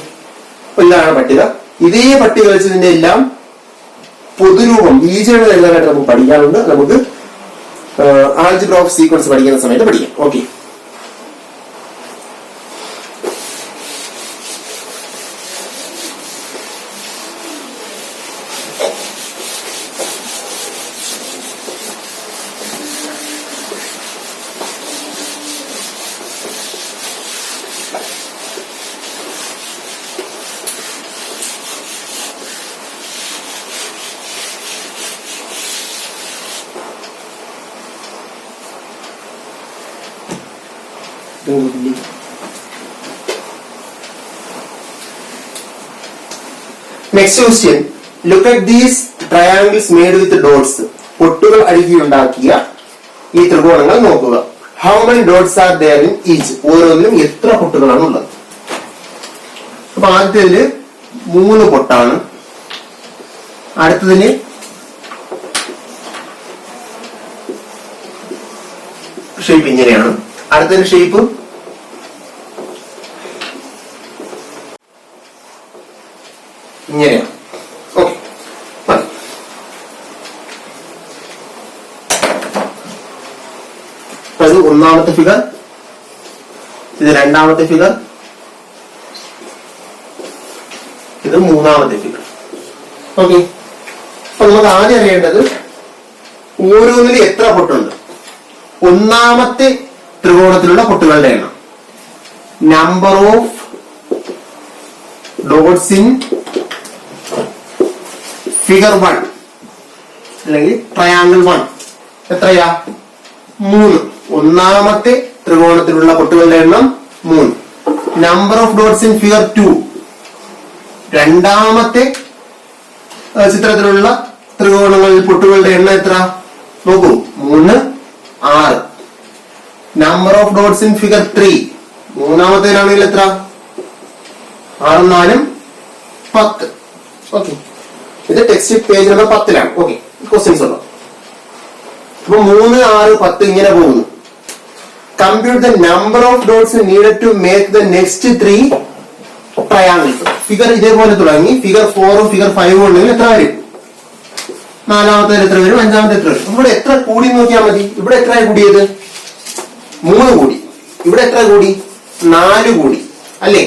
ഇതാണ് പട്ടിക. ഇതേ പട്ടിക വെച്ച് ഇതിന്റെ എല്ലാം പൊതുരൂപം ബീജഗണിതം എഴുതാനായിട്ട് നമുക്ക് പഠിക്കാനുണ്ട്. നമുക്ക് ആൾജിബ്ര ഓഫ് സീക്വൻസ് പഠിക്കുന്ന സമയത്ത് പഠിക്കാം. Okay. Next question. Look at these triangles made with dots. പൊട്ടുകൾ അടുക്കിയുണ്ടാക്കിയ ഈ ത്രികോണങ്ങൾ നോക്കുക. How many dots are there in each? ഓരോന്നിലും എത്ര പൊട്ടുകളാണ് ഉള്ളത്? അപ്പൊ ആദ്യത്തില് 3 പൊട്ടാണ്. അടുത്തതിന് ഷേപ്പ് ഇങ്ങനെയാണ്. അടുത്തതിന് ഷേപ്പ് ഇങ്ങനെയാണ്. ഓക്കെ. അത് ഒന്നാമത്തെ ഫിഗർ, ഇത് രണ്ടാമത്തെ ഫിഗർ, ഇത് മൂന്നാമത്തെ ഫിഗർ. ഓക്കെ. അപ്പൊ നമുക്ക് ആദ്യം അറിയേണ്ടത് ഓരോന്നിലും എത്ര പൊട്ടുണ്ട്. ഒന്നാമത്തെ ത്രികോണത്തിലുള്ള പൊട്ടുകളുടെ എണ്ണം. Number of dots in figure 1 അല്ലെങ്കിൽ ട്രയാങ്കിൾ 1 എത്രയാ? 3. ഒന്നാമത്തെ ത്രികോണത്തിലുള്ള പൊട്ടുകളുടെ എണ്ണം 3. Number of dots in figure 2 രണ്ടാമത്തെ ചിത്രത്തിലുള്ള ത്രികോണങ്ങളിൽ പൊട്ടുകളുടെ എണ്ണം എത്ര? നോക്കൂ, 3, 6. Number of dots in figure 3 മൂന്നാമത്തേനാണെങ്കിൽ എത്ര? 6, 4, 10. ഓക്കെ. ഇത് ടെക്സ്റ്റ് പേജ് നമ്പർ 10ലാണ്. ഓക്കെ. ക്വസ്റ്റ്യൻസ് ഉണ്ടോ? അപ്പൊ 3, 6, 10 ഇങ്ങനെ പോകുന്നു. Compute the number of dots needed to make the next 3 triangles. Figure ഇതേപോലെ തുടങ്ങി ഫിഗർ 4ഉം ഫിഗർ 5ഉം ഉണ്ടെങ്കിൽ എത്ര വരും? നാലാമത്തെ എത്ര വരും? അഞ്ചാമത്തെ എത്ര വരും? ഇവിടെ എത്ര കൂടി നോക്കിയാൽ മതി. ഇവിടെ എത്ര കൂടിയത്? 3 കൂടി. ഇവിടെ എത്ര കൂടി? 4 കൂടി അല്ലേ?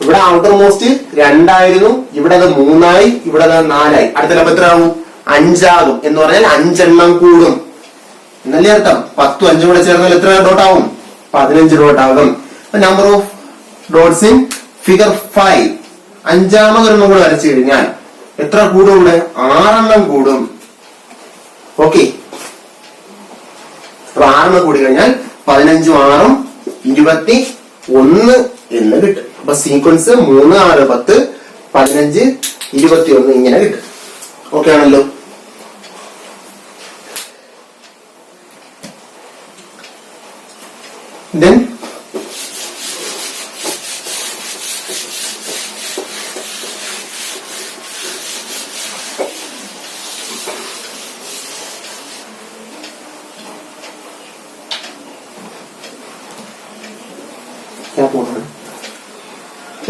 ഇവിടെ ഔട്ടർ മോസ്റ്റ് 2 ആയിരുന്നു, ഇവിടെ അത് 3 ആയി, ഇവിടെ അത് 4 ആയി. അടുത്ത എത്ര ആവും? 5 ആകും. എന്ന് പറഞ്ഞാൽ 5 എണ്ണം കൂടും എന്നല്ലേ അർത്ഥം. 10ഉം 5ഉം കൂടെ ചേർന്നാൽ എത്ര ഡോട്ട് ആവും? 15 ഡോട്ട് ആകും. Number of dots in figure 5 അഞ്ചാമതൊരെണ്ണം കൂടെ വരച്ചു കഴിഞ്ഞാൽ എത്ര കൂടും? ഇവിടെ 6 എണ്ണം കൂടും. ഓക്കെ. അപ്പൊ 6 എണ്ണം കൂടി കഴിഞ്ഞാൽ 15 6 21 എന്ന് കിട്ടും. അപ്പൊ സീക്വൻസ് 3 6 10 15 21 ഇങ്ങനെ കിട്ടും. ഓക്കെ ആണല്ലോ. Then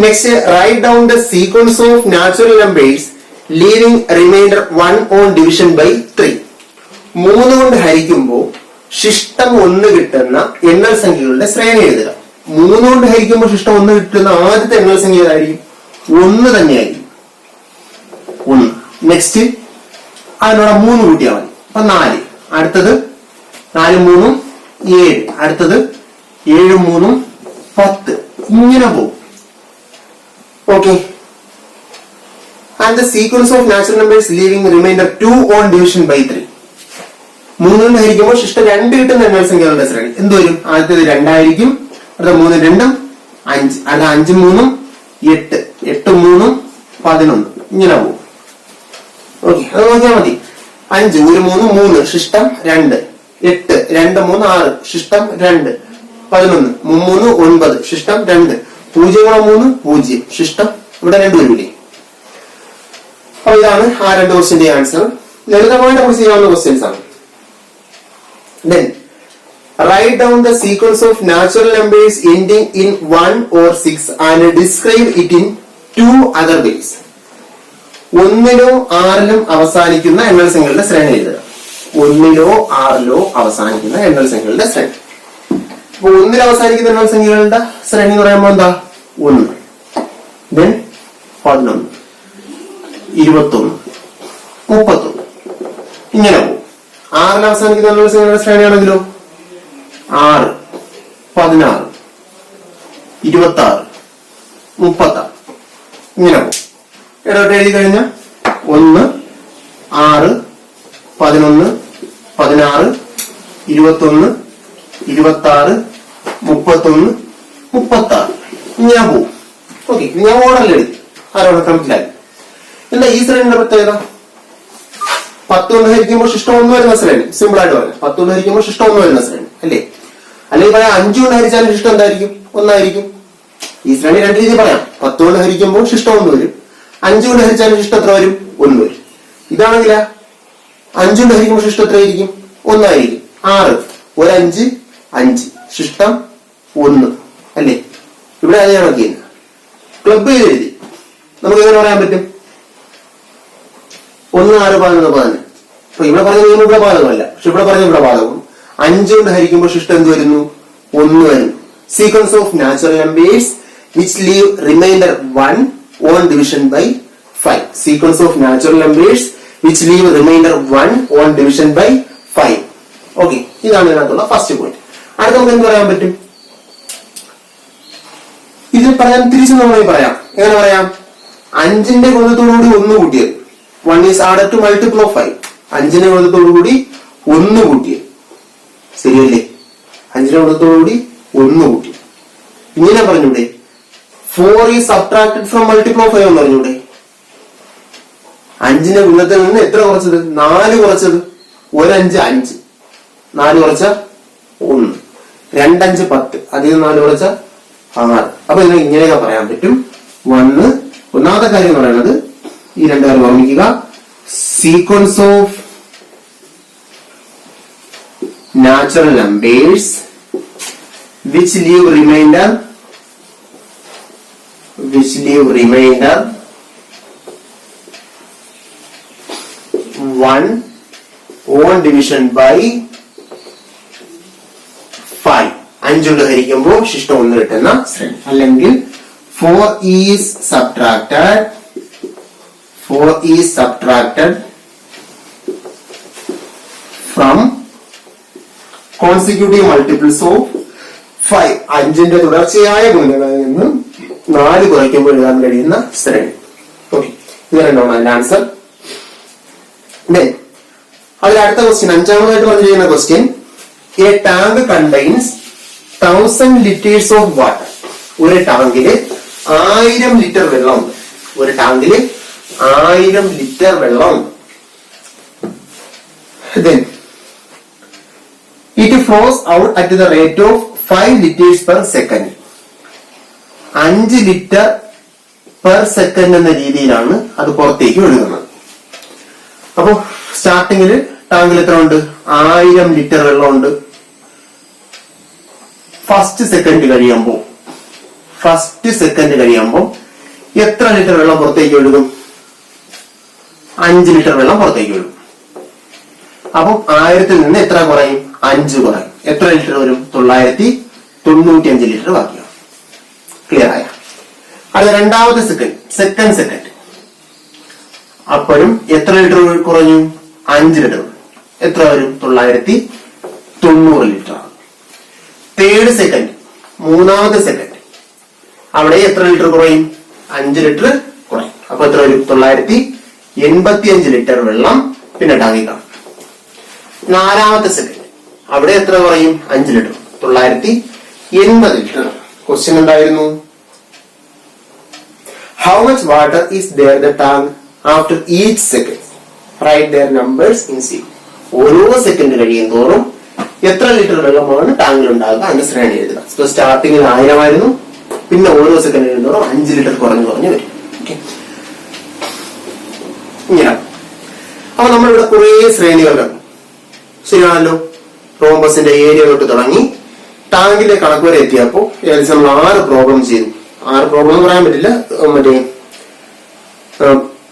next, write down the sequence of natural numbers leaving remainder 1 on division by 3. 3 കൊണ്ട് ഹരിക്കുമ്പോൾ ശിഷ്ടം 1 കിട്ടുന്ന എണ്ണൽ സംഖ്യകളുടെ ശ്രേണി എഴുതുക. 3 കൊണ്ട് ഹരിക്കുമ്പോൾ ശിഷ്ടം 1 കിട്ടുന്ന ആദ്യത്തെ എണ്ണൽ സംഖ്യ ഏതായിരിക്കും? 1 തന്നെയായിരിക്കും. 1. നെക്സ്റ്റ് അതിനോട് 3 കൂട്ടിയാൽ മതി. അപ്പൊ 4. അടുത്തത് 4 3 7. അടുത്തത് 7 3 10. ഇങ്ങനെ പോകും. Okay. And the sequence of natural numbers leaving remainder 2 on division by 3. 3 കൊണ്ട് ഹരിക്കുമ്പോൾ ശിഷ്ടം 2 കിട്ടുന്ന എണ്ണൽ സംഖ്യകളുടെ ശ്രേണി എന്ത് വരും? ആദ്യത്തേത് 2 ആയിരിക്കും. അടുത്ത 3 2 5. അടുത്ത 5 3 8. 8 3 11. ഇങ്ങനെ പോകും. ഓക്കെ, അത് നോക്കിയാൽ മതി. 5 1 3 3 ശിഷ്ടം 2. 8 2 3 6 ശിഷ്ടം 2. 11 3 9 ശിഷ്ടം 2. 0 3 0 ശിഷ്ടം ഇവിടെ 2 വരില്ലേ? അപ്പൊ ഇതാണ് ആ 2 ക്വസ്റ്റ്യന്റെ ആൻസർ. ലളിതമായിട്ട് നമുക്ക് ചെയ്യാവുന്ന ക്വസ്റ്റ്യൻസ് ആണ്. Then write down the sequence of natural numbers ending in 1 or 6 and describe it in 2 other ways. 1 6 അവസാനിക്കുന്ന എണ്ണൽ സംഖ്യകളുടെ ശ്രേണി എഴുതുക. 1 6 അവസാനിക്കുന്ന എണ്ണൽ സംഖ്യകളുടെ ശ്രേണി. അപ്പൊ 1 അവസാനിക്കുന്ന എണ്ണൽ സംഖ്യകളുടെ ശ്രേണി എന്ന് പറയുമ്പോൾ എന്താ? 1, then 11 21 31 ഇങ്ങനെ പോകും. 6 അവസാനിക്കുന്ന എണ്ണൽ സംഖ്യകളുടെ ശ്രേണിയാണെങ്കിലോ 6 16 26 36 ഇങ്ങനെ പോകും. ഇടവിട്ട് എഴുതി കഴിഞ്ഞാൽ 1 6 11 16 21 26 31 36 ഇങ്ങനെ പോകും. ഓക്കെ, ഞാൻ ഓർഡറിൽ എഴുതി. ആരോടെ ക്രമത്തിലായി. എന്താ ഈ ശ്രേണിയുടെ പ്രത്യേകത? 10 കൊണ്ട് ഹരിക്കുമ്പോൾ ശിഷ്ടം 1 വരുന്ന ശ്രേണി. സിമ്പിൾ ആയിട്ട് പറയാം. 10 കൊണ്ട് ഹരിക്കുമ്പോൾ ശിഷ്ടം 1 വരുന്ന ശ്രേണി അല്ലേ? അല്ലെങ്കിൽ പറയാം 5 കൊണ്ട് ഹരിച്ചാലും ശിഷ്ടം എന്തായിരിക്കും? 1 ആയിരിക്കും. ഈ ശ്രേണി 2 രീതി പറയാം. 10 കൊണ്ട് ഹരിക്കുമ്പോൾ ശിഷ്ടം 1 വരും. 5 കൊണ്ട് ഹരിച്ചാലും ശിഷ്ടം എത്ര വരും? 1 വരും. ഇതാണെങ്കില 5 കൊണ്ട് ഹരിക്കുമ്പോൾ ശിഷ്ടം എത്ര ആയിരിക്കും? 1 ആയിരിക്കും. 6 ഒരു 5 5 ശിഷ്ടം 1 അല്ലേ? ഇവിടെ അത് കണക്കില്ല. ക്ലബ് ചെയ്ത് എഴുതി നമുക്ക് എങ്ങനെ പറയാൻ പറ്റും? 1 6 11 10. അപ്പൊ ഇവിടെ പറഞ്ഞ നിയമം ഇവിടെ ബാധകമല്ല, പക്ഷെ ഇവിടെ പറഞ്ഞ ഇവിടെ ബാധകം. 5 കൊണ്ട് ഹരിക്കുമ്പോൾ ശിഷ്ടം എന്ത് വരുന്നു? 1 വരുന്നു. Sequence of natural numbers which leave remainder 1 on division by 5. Sequence of natural numbers which leave remainder 1 on division by 5. Okay, ഇതാണ് ഇതിനകത്തുള്ള ഫസ്റ്റ് പോയിന്റ്. അടുത്ത നമുക്ക് എന്ത് പറയാൻ പറ്റും? ഇതിൽ പറയാൻ തിരിച്ചു നമ്മൾ പറയാം. എങ്ങനെ പറയാം? 5ന്റെ ഗുണത്തോടുകൂടി 1 കൂട്ടിയത്. 1 is added to multiple of 5. 5ന്റെ ഗുണത്തോടുകൂടി 1 കൂട്ടിയത്. ശരിയല്ലേ? 5ന്റെ ഗുണത്തോടുകൂടി 1 കൂട്ടി. ഇങ്ങനെ പറഞ്ഞൂടെ? 4 is subtracted from multiple of 5 എന്ന് പറഞ്ഞൂടെ? 5ന്റെ ഗുണത്തിൽ നിന്ന് എത്ര കുറച്ചത്? 4 കുറച്ചത്. 1 5 5. 4 കുറച്ച 1. 2 5 10. അതിൽ 4 കുറച്ച 6. അപ്പൊ ഇതിനെ ഇങ്ങനെയൊക്കെ പറയാൻ പറ്റും. ഒന്നാമത്തെ കാര്യം എന്ന് പറയുന്നത് ഈ 2 കാര്യം ഓർമ്മിക്കുക. Sequence of natural numbers which leave remainder 1 on division by 5. 5 കൊണ്ട് ഹരിക്കുമ്പോൾ ശിഷ്ടം 1 കിട്ടുന്ന ശ്രേണി. അല്ലെങ്കിൽ 4 is subtracted from consecutive multiples of 5. 5ന്റെ തുടർച്ചയായ ഗുണങ്ങളിൽ നിന്ന് 4 കുറയ്ക്കുമ്പോൾ എഴുതാൻ കഴിയുന്ന ശ്രേണി. ഓക്കെ, ഇത് രണ്ടാണ് അതിന്റെ ആൻസർ. അതിൽ അടുത്ത ക്വസ്റ്റ്യൻ, 5ാമതായിട്ട് പറഞ്ഞിരിക്കുന്ന question, A tank contains 1000 liters of water. ഒരു ടാങ്കില് 1000 ലിറ്റർ വെള്ളമുണ്ട്. ഒരു ടാങ്കില് 1000 ലിറ്റർ വെള്ളമുണ്ട്. Then it flows out at the rate of 5 liters per second. 5 litre per second എന്ന രീതിയിലാണ് അത് പുറത്തേക്ക് ഒഴുകുന്നത്. അപ്പോ സ്റ്റാർട്ടിങ്ങിൽ ടാങ്കിൽ എത്ര ഉണ്ട്? 1000 ലിറ്റർ വെള്ളമുണ്ട്. ഫസ്റ്റ് സെക്കൻഡ് കഴിയുമ്പോൾ എത്ര ലിറ്റർ വെള്ളം പുറത്തേക്ക് ഒഴുകും? 5 ലിറ്റർ വെള്ളം പുറത്തേക്ക് ഒഴുകും. അപ്പം 1000-ൽ നിന്ന് എത്ര കുറയും? 5 കുറയും. എത്ര ലിറ്റർ വരും? 995 ലിറ്റർ ബാക്കിയാണ്. ക്ലിയർ ആയ? അത് രണ്ടാമത്തെ സെക്കൻഡ്. അപ്പോഴും എത്ര ലിറ്റർ കുറഞ്ഞു? 5 ലിറ്റർ. എത്ര വരും? 990 ലിറ്റർ ആണ്. തേർഡ് സെക്കൻഡ്, മൂന്നാമത്തെ സെക്കൻഡ്, അവിടെ എത്ര ലിറ്റർ കുറയും? 5 ലിറ്റർ കുറയും. അപ്പൊ എത്ര വരും? 985 ലിറ്റർ വെള്ളം പിന്നെ ടാങ്കിൽ കാണും. നാലാമത്തെ സെക്കൻഡ്, അവിടെ എത്ര കുറയും? 5 ലിറ്റർ, 980 ലിറ്റർ. ക്വസ്റ്റ്യൻ എന്തായിരുന്നു? How much water is there in the tank after each second? Write their numbers in C. ഓരോ സെക്കൻഡ് കഴിയും തോറും എത്ര ലിറ്റർ വെള്ളമാണ് ടാങ്കിൽ ഉണ്ടാകുക അതിന്റെ ശ്രേണി എഴുതുക. സോ സ്റ്റാർട്ടിങ്ങിൽ 1000 ആയിരുന്നു, പിന്നെ ഓരോ സെക്കൻഡ് കഴിയുന്നതോറും 5 ലിറ്റർ കുറഞ്ഞു വരും. ഓക്കെ, ഇങ്ങനെ. അപ്പൊ നമ്മളിവിടെ കുറെ ശ്രേണികൾ കണ്ടു. ശരിയാണല്ലോ? റോംബസിന്റെ ഏരിയ തൊട്ട് തുടങ്ങി ടാങ്കിലെ കണക്ക് വരെ എത്തിയപ്പോ ഏകദേശം നമ്മൾ 6 പ്രോബ്ലം ചെയ്തു. 6 പ്രോബ്ലം എന്ന് പറയാൻ പറ്റില്ല, മറ്റേ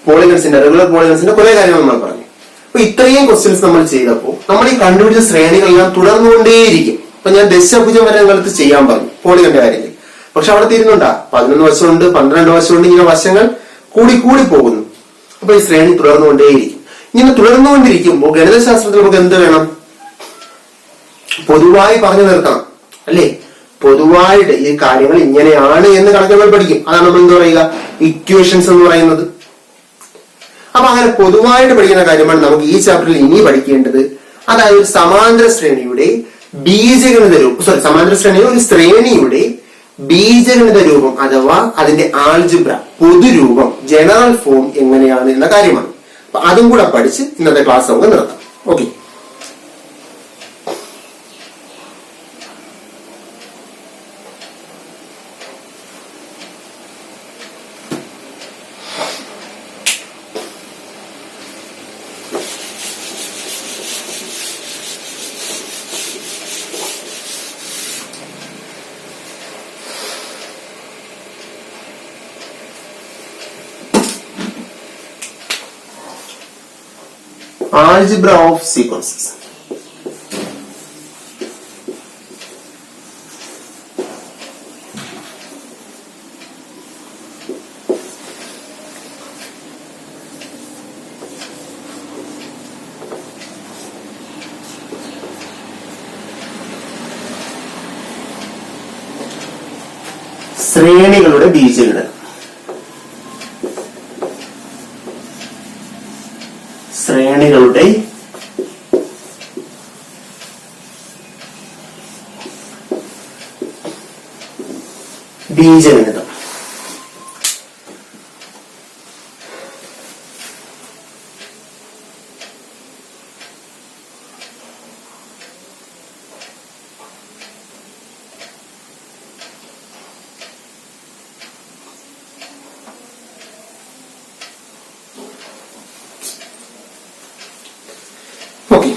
പോളിഗൺസിന്റെ റെഗുലർ പോളിഗൺസിന്റെ കുറെ കാര്യങ്ങൾ നമ്മൾ പറഞ്ഞു. അപ്പൊ ഇത്രയും ക്വസ്റ്റ്യൻസ് നമ്മൾ ചെയ്തപ്പോ നമ്മൾ ഈ കണ്ടുപിടിച്ച ശ്രേണികളെല്ലാം തുടർന്നുകൊണ്ടേയിരിക്കും. അപ്പൊ ഞാൻ ദശഭുജം വരെ നിങ്ങളടുത്ത് ചെയ്യാൻ പറഞ്ഞു പോളിഗന്റെ കാര്യത്തിൽ. പക്ഷെ അവിടെ തീരുന്നുണ്ടാ 11 വശമുണ്ട്, 12 വശമുണ്ട്, ഇങ്ങനെ വശങ്ങൾ കൂടി പോകുന്നു. അപ്പൊ ഈ ശ്രേണി തുടർന്നുകൊണ്ടേയിരിക്കും. ഇങ്ങനെ തുടർന്നുകൊണ്ടിരിക്കുമ്പോൾ ഗണിതശാസ്ത്രത്തിൽ നമുക്ക് എന്ത് വേണം? പൊതുവായി പറഞ്ഞു നിർത്തണം, അല്ലേ? പൊതുവായിട്ട് ഈ കാര്യങ്ങൾ ഇങ്ങനെയാണ് എന്ന് കണക്കുകൾ പഠിക്കും. അതാണ് നമ്മൾ എന്താ പറയുക? ഇക്വേഷൻസ് എന്ന് പറയുന്നത്. അപ്പൊ അങ്ങനെ പൊതുവായിട്ട് പഠിക്കുന്ന കാര്യമാണ് നമുക്ക് ഈ ചാപ്റ്ററിൽ ഇനി പഠിക്കേണ്ടത്. അതായത് ഒരു സമാന്തര ശ്രേണിയുടെ ബീജഗണിത രൂപം, സമാന്തര ശ്രേണിയുടെ ഒരു ശ്രേണിയുടെ ബീജഗണിത രൂപം അഥവാ അതിന്റെ ആൾജിബ്ര, പൊതുരൂപം, ജനറൽ ഫോം എങ്ങനെയാണ് എന്ന കാര്യമാണ്. അപ്പൊ അതും കൂടെ പഠിച്ച് ഇന്നത്തെ ക്ലാസ് നമുക്ക് നിർത്താം. Okay, algebra of sequences. ശ്രേണികളുടെ ബീജഗണിതം. ശ്രേണികളുടെ ബീജഗണിതം. ഓക്കെ,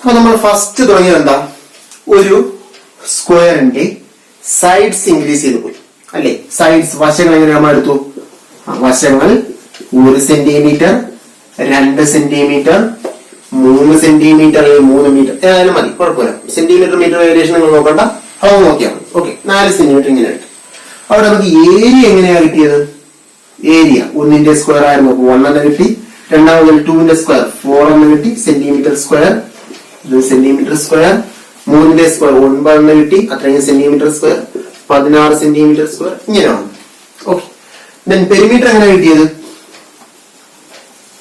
അപ്പൊ നമ്മൾ ഫസ്റ്റ് തുടങ്ങിയത് എന്താ? ഒരു സ്ക്വയറിന്റെ സൈഡ്സ് ഇൻക്രീസ് ചെയ്ത് പോയി, അല്ലെ? സൈഡ്സ്, വശങ്ങൾ എങ്ങനെ നമ്മൾ എടുത്തു? വശങ്ങൾ 1 സെന്റിമീറ്റർ, 2 സെന്റിമീറ്റർ, 3 സെന്റിമീറ്റർ, 3 മീറ്റർ, ഏതായാലും മതി, കുഴപ്പമില്ല. സെന്റിമീറ്റർ മീറ്റർ വേരിയേഷൻ നിങ്ങൾ നോക്കണ്ട, അളവ് നോക്കിയാൽ മതി. ഓക്കെ, 4 സെന്റിമീറ്റർ ഇങ്ങനെ എടുത്തു. അവിടെ നമുക്ക് ഏരിയ എങ്ങനെയാ കിട്ടിയത്? ഏരിയ 1ന്റെ സ്ക്വയർ ആയിരുന്നു 1 എന്ന് കിട്ടി. രണ്ടാമത് 2ന്റെ സ്ക്വയർ 4 എന്ന് കിട്ടി. സെന്റിമീറ്റർ സ്ക്വയർ, സെന്റിമീറ്റർ സ്ക്വയർ, 3ന്റെ സ്ക്വയർ 9 കിട്ടി, അത്രയും സെന്റിമീറ്റർ സ്ക്വയർ 16 സെന്റിമീറ്റർ സ്ക്വയർ ഇങ്ങനെയാണ്. ഓക്കെ, ദെൻ പെരിമീറ്റർ എങ്ങനെ കിട്ടിയത്?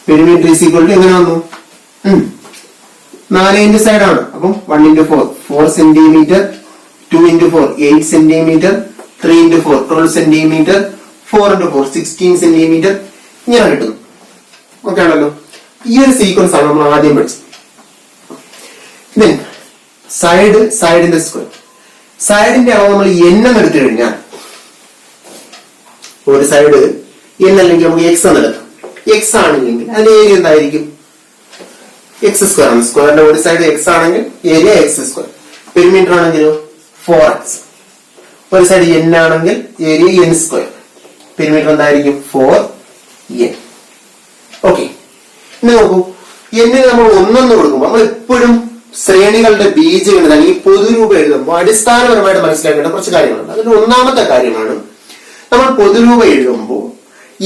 പെരിമീറ്റർ ഈസ് ഈക്വൽ ടു എങ്ങനെ വന്നു? 4 സൈഡാണ്. അപ്പം 1 into 4 4 centimetre, 2 into 4 8 centimetre, 3 into 4 12 centimetre, 4 into 4 16 centimetre ഇങ്ങനെ കിട്ടുന്നു. ഓക്കെ ആണല്ലോ. ഈ ഒരു സീക്വൻസ് ആണ് നമ്മൾ ആദ്യം പഠിച്ചത്. Then സൈഡിന്റെ square. സൈഡിന്റെ അളവ് നമ്മൾ n എടുത്തു കഴിഞ്ഞാൽ ഒരു സൈഡ് n അല്ലെങ്കിൽ നമുക്ക് x എന്ന് എടുക്കാം. x ആണെങ്കിൽ അതിന്റെ ഏരിയ എന്തായിരിക്കും? എക്സ് സ്ക്വയർ ആണ്. സ്ക്വയറിന്റെ ഒരു സൈഡ് എക്സ് ആണെങ്കിൽ ഏരിയ എക്സ് സ്ക്വയർ. പെരിമീറ്റർ ആണെങ്കിലോ 4x. ഒരു സൈഡ് n ആണെങ്കിൽ ഏരിയ n സ്ക്വയർ. പെരിമീറ്റർ എന്തായിരിക്കും? 4n. ഓക്കെ, ഇനി നോക്കൂ, n നമ്മൾ 1 കൊടുക്കുമ്പോൾ നമ്മൾ എപ്പോഴും ശ്രേണികളുടെ ബീജഗണിതം അല്ലെങ്കിൽ പൊതുരൂപം എഴുതുമ്പോൾ അടിസ്ഥാനപരമായിട്ട് മനസ്സിലാക്കേണ്ട കുറച്ച് കാര്യങ്ങളുണ്ട്. അതിൽ ഒന്നാമത്തെ കാര്യമാണ്, നമ്മൾ പൊതുരൂപം എഴുതുമ്പോൾ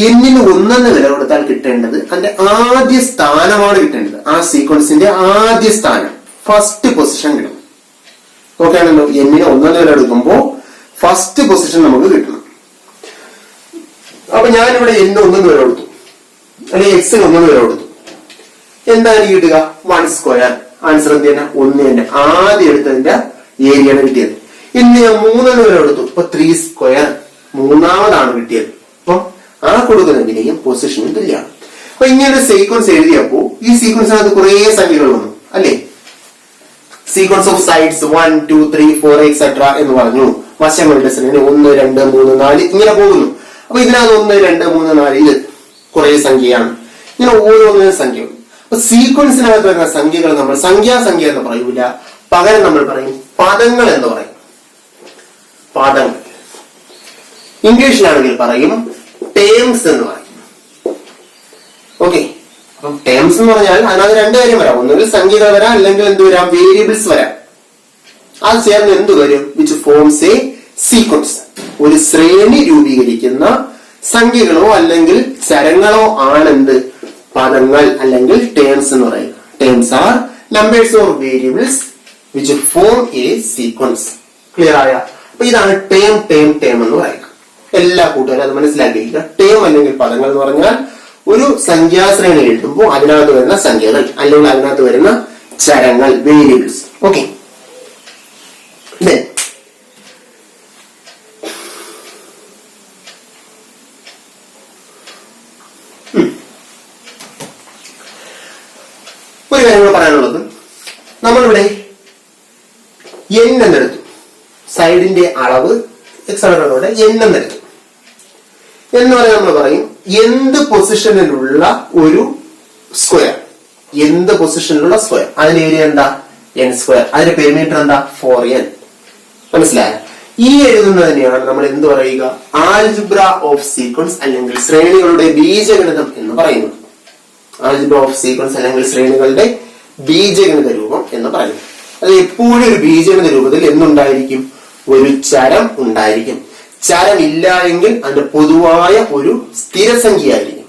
എന്നിന് 1 വില കൊടുത്താൽ കിട്ടേണ്ടത് അതിന്റെ ആദ്യ സ്ഥാനമാണ് കിട്ടേണ്ടത്. ആ സീക്വൻസിന്റെ ആദ്യ സ്ഥാനം, ഫസ്റ്റ് പൊസിഷൻ കിട്ടണം. ഓക്കെ ആണല്ലോ. എന്നിന് 1 വില എടുക്കുമ്പോൾ ഫസ്റ്റ് പൊസിഷൻ നമുക്ക് കിട്ടണം. അപ്പൊ ഞാനിവിടെ n 1 വില കൊടുത്തു, അല്ലെങ്കിൽ x 1 വില കൊടുത്തു. എന്താണ് കിട്ടുക? 1 സ്ക്വയർ. ആൻസർ എന്ത് തന്നെ? 1 തന്നെ. ആദ്യം എടുത്തതിന്റെ ഏരിയയാണ് കിട്ടിയത്. ഇന്ന് ഞാൻ 3 വില കൊടുത്തു, ഇപ്പൊ 3 സ്ക്വയർ. മൂന്നാമതാണ് കിട്ടിയത്. അപ്പം ആ കൊടുക്കുന്നതിന്റെയും പൊസിഷനും തുല്യമാണ്. അപ്പൊ ഇങ്ങനെ സീക്വൻസ് എഴുതിയപ്പോ ഈ സീക്വൻസിനകത്ത് കുറെ സംഖ്യകൾ വന്നു അല്ലെ? സീക്വൻസ് ഓഫ് സൈഡ്സ് 1 2 3 4 എക്സെട്ര എന്ന് പറഞ്ഞു. വശങ്ങളുടെ ശ്രേണി 1 2 3 4 ഇങ്ങനെ പോകുന്നു. അപ്പൊ ഇതിനകത്ത് 1 2 3 4 ഇത് കുറെ സംഖ്യയാണ്. ഇങ്ങനെ ഓരോന്നിനും സംഖ്യയുണ്ട്. അപ്പൊ സീക്വൻസിനകത്ത് വരുന്ന സംഖ്യകൾ നമ്മൾ സംഖ്യ എന്ന് പറയൂല, പകരം നമ്മൾ പറയും പദങ്ങൾ എന്ന് പറയും. പദങ്ങൾ. ഇംഗ്ലീഷിലാണെങ്കിൽ പറയും ടേംസ് എന്ന് പറയും. ഓക്കെ, അപ്പം ടേംസ് എന്ന് പറഞ്ഞാൽ അതിനകത്ത് 2 കാര്യം വരാം. ഒന്നുകിൽ സംഖ്യകൾ വരാം, അല്ലെങ്കിൽ എന്ത് വരാം? വേരിയബിൾസ് വരാം. അത് ചേർന്ന് എന്ത് വരും? Which forms A sequence. ഒരു ശ്രേണി രൂപീകരിക്കുന്ന സംഖ്യകളോ അല്ലെങ്കിൽ ചരങ്ങളോ ആണെന്ത്? പദങ്ങൾ അല്ലെങ്കിൽ ടേംസ് എന്ന് പറയുന്നത്. Terms R numbers or variables which form A sequence. Clear ആയ? അപ്പൊ ഇതാണ് ടേം എന്ന് പറയുന്നത്. എല്ലാ കൂട്ടുകാരും അത് മനസ്സിലാക്കിയിരിക്കുക. ടേം അല്ലെങ്കിൽ പദങ്ങൾ എന്ന് പറഞ്ഞാൽ ഒരു സംഖ്യാശ്രേണി എഴുതുമ്പോൾ അതിനകത്ത് വരുന്ന സംഖ്യകൾ അല്ലെങ്കിൽ അതിനകത്ത് വരുന്ന ചരങ്ങൾ, വേരിയബിൾസ്. ഓക്കെ, ഒരു കാര്യങ്ങൾ പറയാനുള്ളത്, നമ്മളിവിടെ n എന്നെടുത്തു. സൈഡിന്റെ അളവ് എക്സാമ്പിളോടെ n എന്നെടുത്തു എന്ന് പറയാൻ നമ്മൾ പറയും എന്ത് പൊസിഷനിലുള്ള ഒരു സ്ക്വയർ, എന്ത് പൊസിഷനിലുള്ള സ്ക്വയർ, അതിന്റെ ഏരിയ എന്താ? n square. അതിന്റെ പെരിമീറ്റർ എന്താ? 4n. മനസ്സിലായോ? ഈ എഴുതുന്നതിനെയാണ് നമ്മൾ എന്ത് പറയുക? ആൽജിബ്ര ഓഫ് സീക്വൻസ് അല്ലെങ്കിൽ ശ്രേണികളുടെ ബീജഗണിതം എന്ന് പറയുന്നത്. ആൽജിബ്ര ഓഫ് സീക്വൻസ് അല്ലെങ്കിൽ ശ്രേണികളുടെ ബീജഗണിത രൂപം എന്ന് പറയുന്നത്. അത് എപ്പോഴും ഒരു ബീജഗണിത രൂപത്തിൽ എന്തുണ്ടായിരിക്കും? ഒരു ചരം ഉണ്ടായിരിക്കും. ചരം ഇല്ല എങ്കിൽ അതിന്റെ പൊതുവായ ഒരു സ്ഥിരസംഖ്യയായിരിക്കും.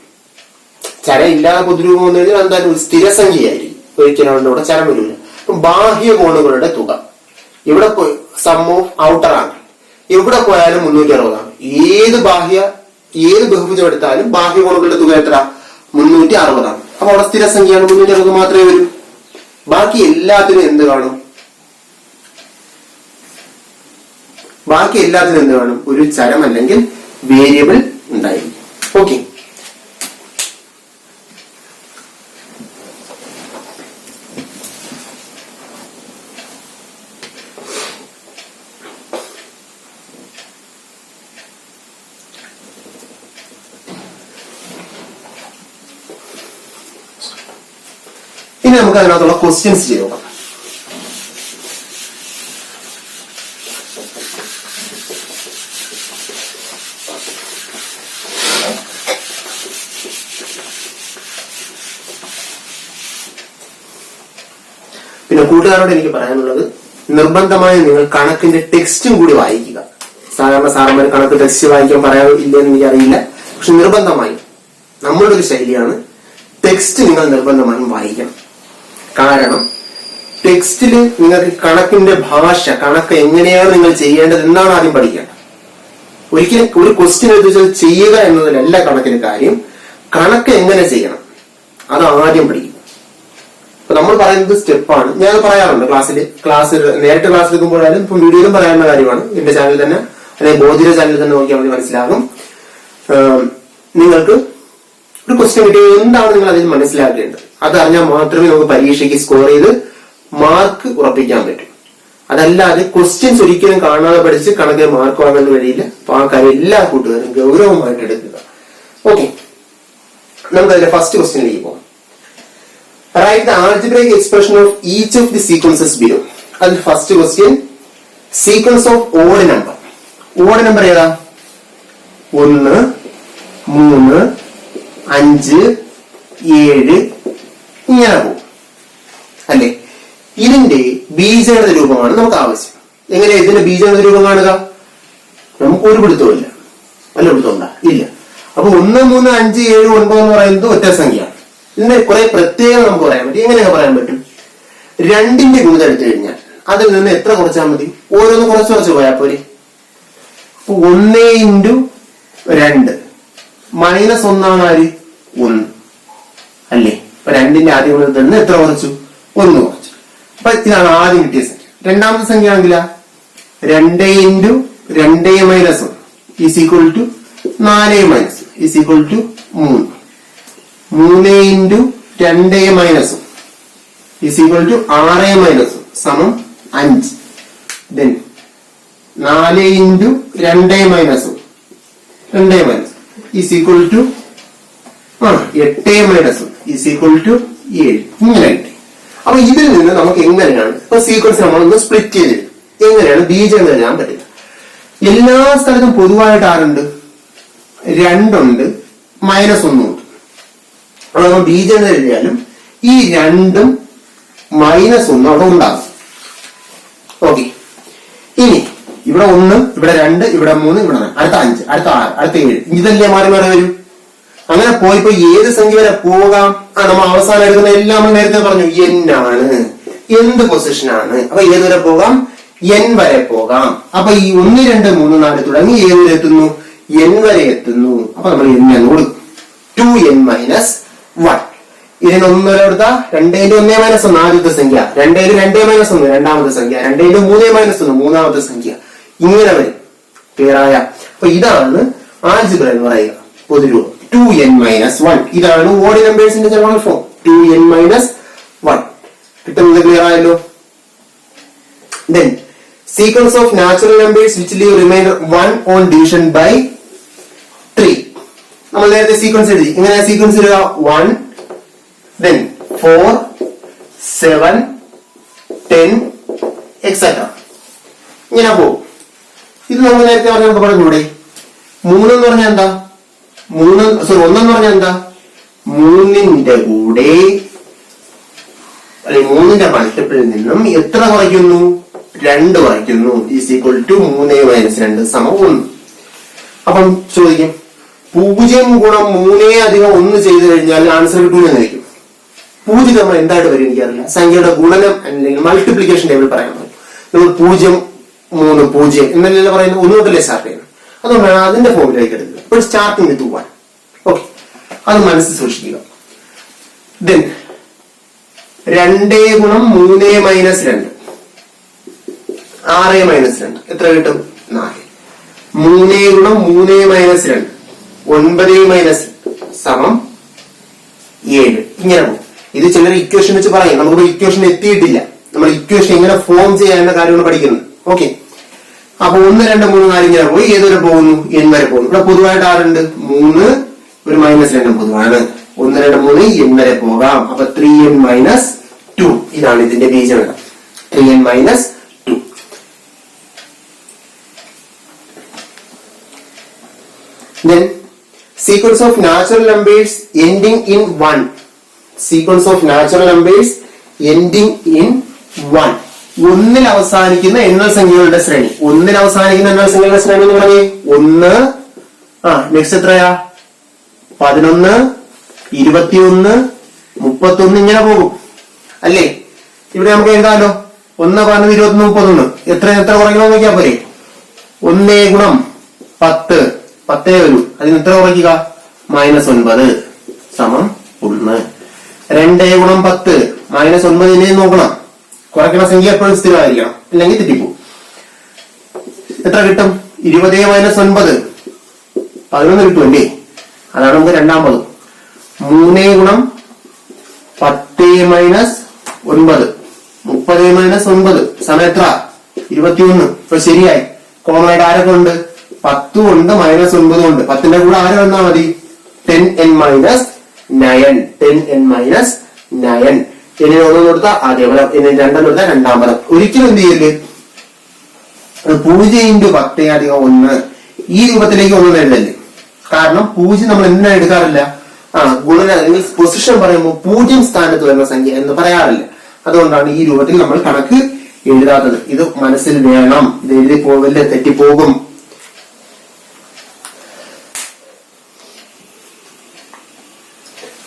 ചരം ഇല്ലാതെ പൊതുരൂപം വന്നു കഴിഞ്ഞാൽ എന്തായാലും ഒരു സ്ഥിരസംഖ്യയായിരിക്കും. ഒരിക്കലും അവരുടെ കൂടെ ചരം വരില്ല. ബാഹ്യ കോണുകളുടെ തുക ഇവിടെ പോയി സം ഓഫ് ഔട്ടർ ആംഗിൾ എവിടെ പോയാലും 360 ആണ്. ഏത് ബഹുഭുജം എടുത്താലും ബാഹ്യ കോണുകളുടെ തുക എത്ര? 360 ആണ്. അപ്പൊ അവിടെ സ്ഥിരസംഖ്യയാണ്, 360 മാത്രമേ വരൂ. ബാക്കി എല്ലാത്തിനും എന്ത് കാണും? ബാക്കി എല്ലാത്തിനും എന്ത് കാണും? ഒരു ചരം അല്ലെങ്കിൽ വേരിയബിൾ ഉണ്ടായിരിക്കും. ഓക്കെ, ഇനി നമുക്ക് അതിനകത്തുള്ള ക്വസ്റ്റ്യൻസ് ചെയ്ത് നോക്കാം. പിന്നെ കൂട്ടുകാരോട് എനിക്ക് പറയാനുള്ളത്, നിർബന്ധമായി നിങ്ങൾ കണക്കിന്റെ ടെക്സ്റ്റും കൂടി വായിക്കുക. സാധാരണ സാറന്മാർ കണക്ക് ടെക്സ്റ്റ് വായിക്കാൻ പറയാനില്ലെന്ന് എനിക്കറിയില്ല. പക്ഷെ നിർബന്ധമായും നമ്മളുടെ ഒരു ശൈലിയാണ് ടെക്സ്റ്റ് നിങ്ങൾ നിർബന്ധമായും വായിക്കണം. കാരണം ടെക്സ്റ്റിൽ നിങ്ങൾക്ക് കണക്കിന്റെ ഭാഷ, കണക്ക് എങ്ങനെയാണ് നിങ്ങൾ ചെയ്യേണ്ടത് എന്നാണ് ആദ്യം പഠിക്കേണ്ടത്. ഒരിക്കലും ഒരു ക്വസ്റ്റ്യൻ എഴുതിച്ചത് ചെയ്യുക എന്നതിലല്ല കണക്കിന് കാര്യം, കണക്ക് എങ്ങനെ ചെയ്യണം അത് ആദ്യം പഠിക്കും. അപ്പൊ നമ്മൾ പറയുന്നത് സ്റ്റെപ്പാണ്. ഞാൻ പറയാറുണ്ട് നേരിട്ട് ക്ലാസ് എടുക്കുമ്പോഴായാലും ഇപ്പം വീഡിയോയിലും പറയാവുന്ന കാര്യമാണ്. എന്റെ ചാനൽ തന്നെ, അല്ലെങ്കിൽ ബോധിര ചാനൽ തന്നെ നോക്കിയാൽ മതി, മനസ്സിലാകും. നിങ്ങൾക്ക് ഒരു ക്വസ്റ്റ്യൻ കിട്ടിയ എന്താണ് നിങ്ങൾ അതിൽ മനസ്സിലാക്കേണ്ടത്, അതറിഞ്ഞാൽ മാത്രമേ നമുക്ക് പരീക്ഷയ്ക്ക് സ്കോർ ചെയ്ത് മാർക്ക് ഉറപ്പിക്കാൻ പറ്റും. അതല്ലാതെ ക്വസ്റ്റ്യൻസ് ഒരിക്കലും കാണാതെ പഠിച്ച് കണക്കിന് മാർക്ക് വാങ്ങാൻ കഴിയില്ല. അപ്പൊ ആ കാര്യം എല്ലാ കൂട്ടുകാരും ഗൗരവമായിട്ട് എടുക്കുക. ഓക്കെ, നമുക്ക് അതിന്റെ ഫസ്റ്റ് ക്വസ്റ്റ്യനിലേക്ക് പോകാം. Write the algebraic expression of each of the sequences below. അതിൽ first question, sequence of odd number. Odd number ഏതാ? 1, 3, 5, 7 ഇങ്ങനെ പോകും അല്ലേ? ഇതിന്റെ ബീജഗണിത രൂപമാണ് നമുക്ക് ആവശ്യം. എങ്ങനെയാ ഇതിന്റെ ബീജഗണിത രൂപം കാണുക? നമുക്ക് ഒരു പിടുത്തമില്ല. വല്ല പിടുത്തമുണ്ടാ? ഇല്ല. അപ്പൊ 1, 3, 5, 7, 9 എന്ന് പറയുന്നത് ഒറ്റ സംഖ്യയാണ്. ഇതിന്റെ കുറെ പ്രത്യേകത നമുക്ക് പറയാൻ പറ്റും. എങ്ങനെയൊക്കെ പറയാൻ പറ്റും? 2ന്റെ ഗുണിതം എടുത്തു കഴിഞ്ഞാൽ അതിൽ നിന്ന് എത്ര കുറച്ചാൽ മതി? ഓരോന്ന് കുറച്ച് പോയാൽ പോരെ. 1 × 2 -1 ആര്? 1 അല്ലേ? അപ്പൊ 2ന്റെ ആദ്യ ഗുണിതത്തിൽ നിന്ന് എത്ര കുറച്ചു? 1 കുറച്ചു. അപ്പൊ ഇതാണ് ആദ്യം കിട്ടിയ സംഖ്യ. രണ്ടാമത്തെ സംഖ്യ ആണെങ്കില 2 × 2 - 1 is equal to 4 - 3 is equal to 3. 3 × 2 - is equal to 6 - സമം 5. Then 4 × 2 - is equal to 8 - is equal to 7. ഇങ്ങനെ കിട്ടി. അപ്പൊ ഇതിൽ നിന്ന് നമുക്ക് എങ്ങനെയാണ് ഇപ്പൊ സീക്വൻസ് നമ്മളൊന്ന് സ്പ്ലിറ്റ് ചെയ്തിട്ട് എങ്ങനെയാണ് ബീജം എഴുതാൻ പറ്റില്ല. എല്ലാ സ്ഥലത്തും പൊതുവായിട്ട് ആരുണ്ട്? 2 ഉണ്ട്, -1 ഉണ്ട്. അപ്പൊ നമ്മൾ ബീജം എഴുതിയാലും ഈ 2ഉം -1 അവിടെ ഉണ്ടാകും. ഓക്കെ, ഇനി ഇവിടെ 1, ഇവിടെ 2, ഇവിടെ 3, ഇവിടെ 4, അടുത്ത 5, അടുത്ത 6, അടുത്ത 7, ഇതല്ലേ മാറി മാറി വരും. അങ്ങനെ പോയിപ്പോ ഏത് സംഖ്യ വരെ പോകാം? നമ്മൾ അവസാനം എടുക്കുന്ന എല്ലാം നമ്മൾ നേരത്തെ പറഞ്ഞു n ആണ്, എന്ത് പൊസിഷൻ ആണ്. അപ്പൊ ഏതുവരെ പോകാം? n വരെ പോകാം. അപ്പൊ ഈ 1, 2, 3, 4 തുടങ്ങി ഏതുവരെ എത്തുന്നു? n വരെ എത്തുന്നു. അപ്പൊ നമ്മൾ n എന്ന് കൊടുക്കും. 2n - 1. ഇതിന് 1 വരെ കൊടുത്താ 2 × 1 - 1 ആദ്യത്തെ സംഖ്യ, 2 × 2 - 1 രണ്ടാമത്തെ സംഖ്യ, 2 × 3 - 1 മൂന്നാമത്തെ സംഖ്യ, ഇങ്ങനെ വരും. ക്ലിയർ ആയ? അപ്പൊ ഇതാണ് ആൾജിബ്ര എന്ന് പറയുക പൊതുരൂപം. 2n - 1 ഇതാണ് ഓഡ് നമ്പേഴ്സിന്റെ ജനറൽ ഫോം. 2n - 1 കിട്ടുന്നത് ക്ലിയർ ആയല്ലോ. Then sequence of natural numbers which leave remainder 1 on division by 3. നമ്മൾ നേരത്തെ സീക്വൻസ് എഴുതി. ഇങ്ങനെ സീക്വൻസ് എഴുതുക. 1, then 4, 7, 10 etc. ഇങ്ങനെ പോകും. ഇത് നമ്മൾ നേരത്തെ പറഞ്ഞൂടെ? 3 എന്ന് പറഞ്ഞാൽ എന്താ? 1 എന്ന് പറഞ്ഞാൽ എന്താ? 3ന്റെ കൂടെ അല്ലെങ്കിൽ 3ന്റെ മൾട്ടിപ്പിളിൽ നിന്നും എത്ര കുറയ്ക്കുന്നു? 2 കുറയ്ക്കുന്നു. ഈസ് ഈക്വൽ ടു 3 - 2 സമം 1. അപ്പം ചോദിക്കും, 0 × 3 + 1 ചെയ്ത് കഴിഞ്ഞാൽ ആൻസർ കിട്ടൂലെന്നായിരിക്കും. 0 നമ്മൾ എന്തായിട്ട് വരും എനിക്കറിയില്ല. സംഖ്യയുടെ ഗുണനം അല്ലെങ്കിൽ മൾട്ടിപ്ലിക്കേഷൻ ടേബിൾ പറയാൻ പറ്റും. നമ്മൾ 0, 3, 0 എന്നല്ലേ പറയുന്നത്? 1 തൊട്ടല്ലേ സ്റ്റാർട്ട് ചെയ്യുന്നത്. അതുകൊണ്ടാണ് അതിന്റെ ഫോമിലേക്ക് എടുക്കുക. ഇപ്പോൾ സ്റ്റാർട്ടിംഗ് വിത്ത് 1. ഓക്കെ, അത് മനസ്സിൽ സൂക്ഷിക്കുക. ദെൻ 2 × 3 - 2 6 - 2 എത്ര കിട്ടും? 4. 3 × 3 - 2 9 സമം 7. ഇങ്ങനെ പോകും. ഇത് ചിലർ ഇക്വേഷൻ വെച്ച് പറയും. നമുക്കിപ്പോ ഇക്വേഷൻ എത്തിയിട്ടില്ല. നമ്മൾ ഇക്വേഷൻ എങ്ങനെ ഫോം ചെയ്യാനുള്ള കാര്യമാണ് പഠിക്കുന്നത്. ഓക്കെ, അപ്പൊ 1, 2, 3, 4 ഇങ്ങനെ പോയി ഏതുവരെ പോകുന്നു? n വരെ പോകുന്നു. ഇവിടെ പൊതുവായിട്ട് ആരുണ്ട്? 3, ഒരു -2 പൊതുവാണ്. 1, 2, 3 n വരെ പോകാം. അപ്പൊ 3n - 2 ഇതാണ് ഇതിന്റെ ബീജഗണിതം. 3n - 2. Then sequence of natural numbers ending in 1. Sequence of natural numbers ending in 1. 1ൽ അവസാനിക്കുന്ന എണ്ണൽ സംഖ്യകളുടെ ശ്രേണി. 1ൽ അവസാനിക്കുന്ന എണ്ണൽ സംഖ്യകളുടെ ശ്രേണി എന്ന് പറഞ്ഞേ 1, നെക്സ്റ്റ് എത്രയാ? 11, 21, 31 ഇങ്ങനെ പോകും അല്ലേ? ഇവിടെ നമുക്ക് എഴുതാമല്ലോ. 1 പറഞ്ഞത് 20 31. എത്ര കുറയ്ക്കണമെന്ന് നോക്കിയാ പോരെ. 1 ഗുണം 10 10 വരൂ. അതിന് എത്ര കുറയ്ക്കുക? -9 സമം 1. 2 ഗുണം 10 -9 നോക്കണം. കുറയ്ക്കണ സംഖ്യ എപ്പോഴും സ്ഥിരമായിരിക്കണം, ഇല്ലെങ്കിൽ തെറ്റിപ്പോ. എത്ര കിട്ടും? 20 - 9 11 കിട്ടുമല്ലേ. അതാണ് നമുക്ക് രണ്ടാം പദം. 3 ഗുണം 10 - 9 30 - 9 സമയം എത്ര? 21. ഇപ്പൊ ശരിയായി. കോമൺ ആയിട്ട് ആരൊക്കെ ഉണ്ട്? 10 ഉണ്ട്, -9 ഉണ്ട്. 10ന്റെ കൂടെ ആര് വന്നാൽ മതി? 10n - 9. 10n - 9. ഇനി 1 കൊടുത്ത ആദ്യ പദം, ഇനി 2 കൊടുത്ത രണ്ടാം പദം. ഒരിക്കലും എന്ത് ചെയ്യല്? 0 × 10 - 1 ഈ രൂപത്തിലേക്ക് ഒന്നും എഴുതല്ലേ. കാരണം 0 നമ്മൾ എന്തിനാ എടുക്കാറില്ല? ഗുണന പൊസിഷൻ പറയുമ്പോൾ 0 സ്ഥാനത്ത് വരുന്ന സംഖ്യ എന്ന് പറയാറില്ല. അതുകൊണ്ടാണ് ഈ രൂപത്തിൽ നമ്മൾ കണക്ക് എഴുതാത്തത്. ഇത് മനസ്സിൽ വേണം. ഇത് എഴുതി പോകല്ലേ, തെറ്റിപ്പോകും.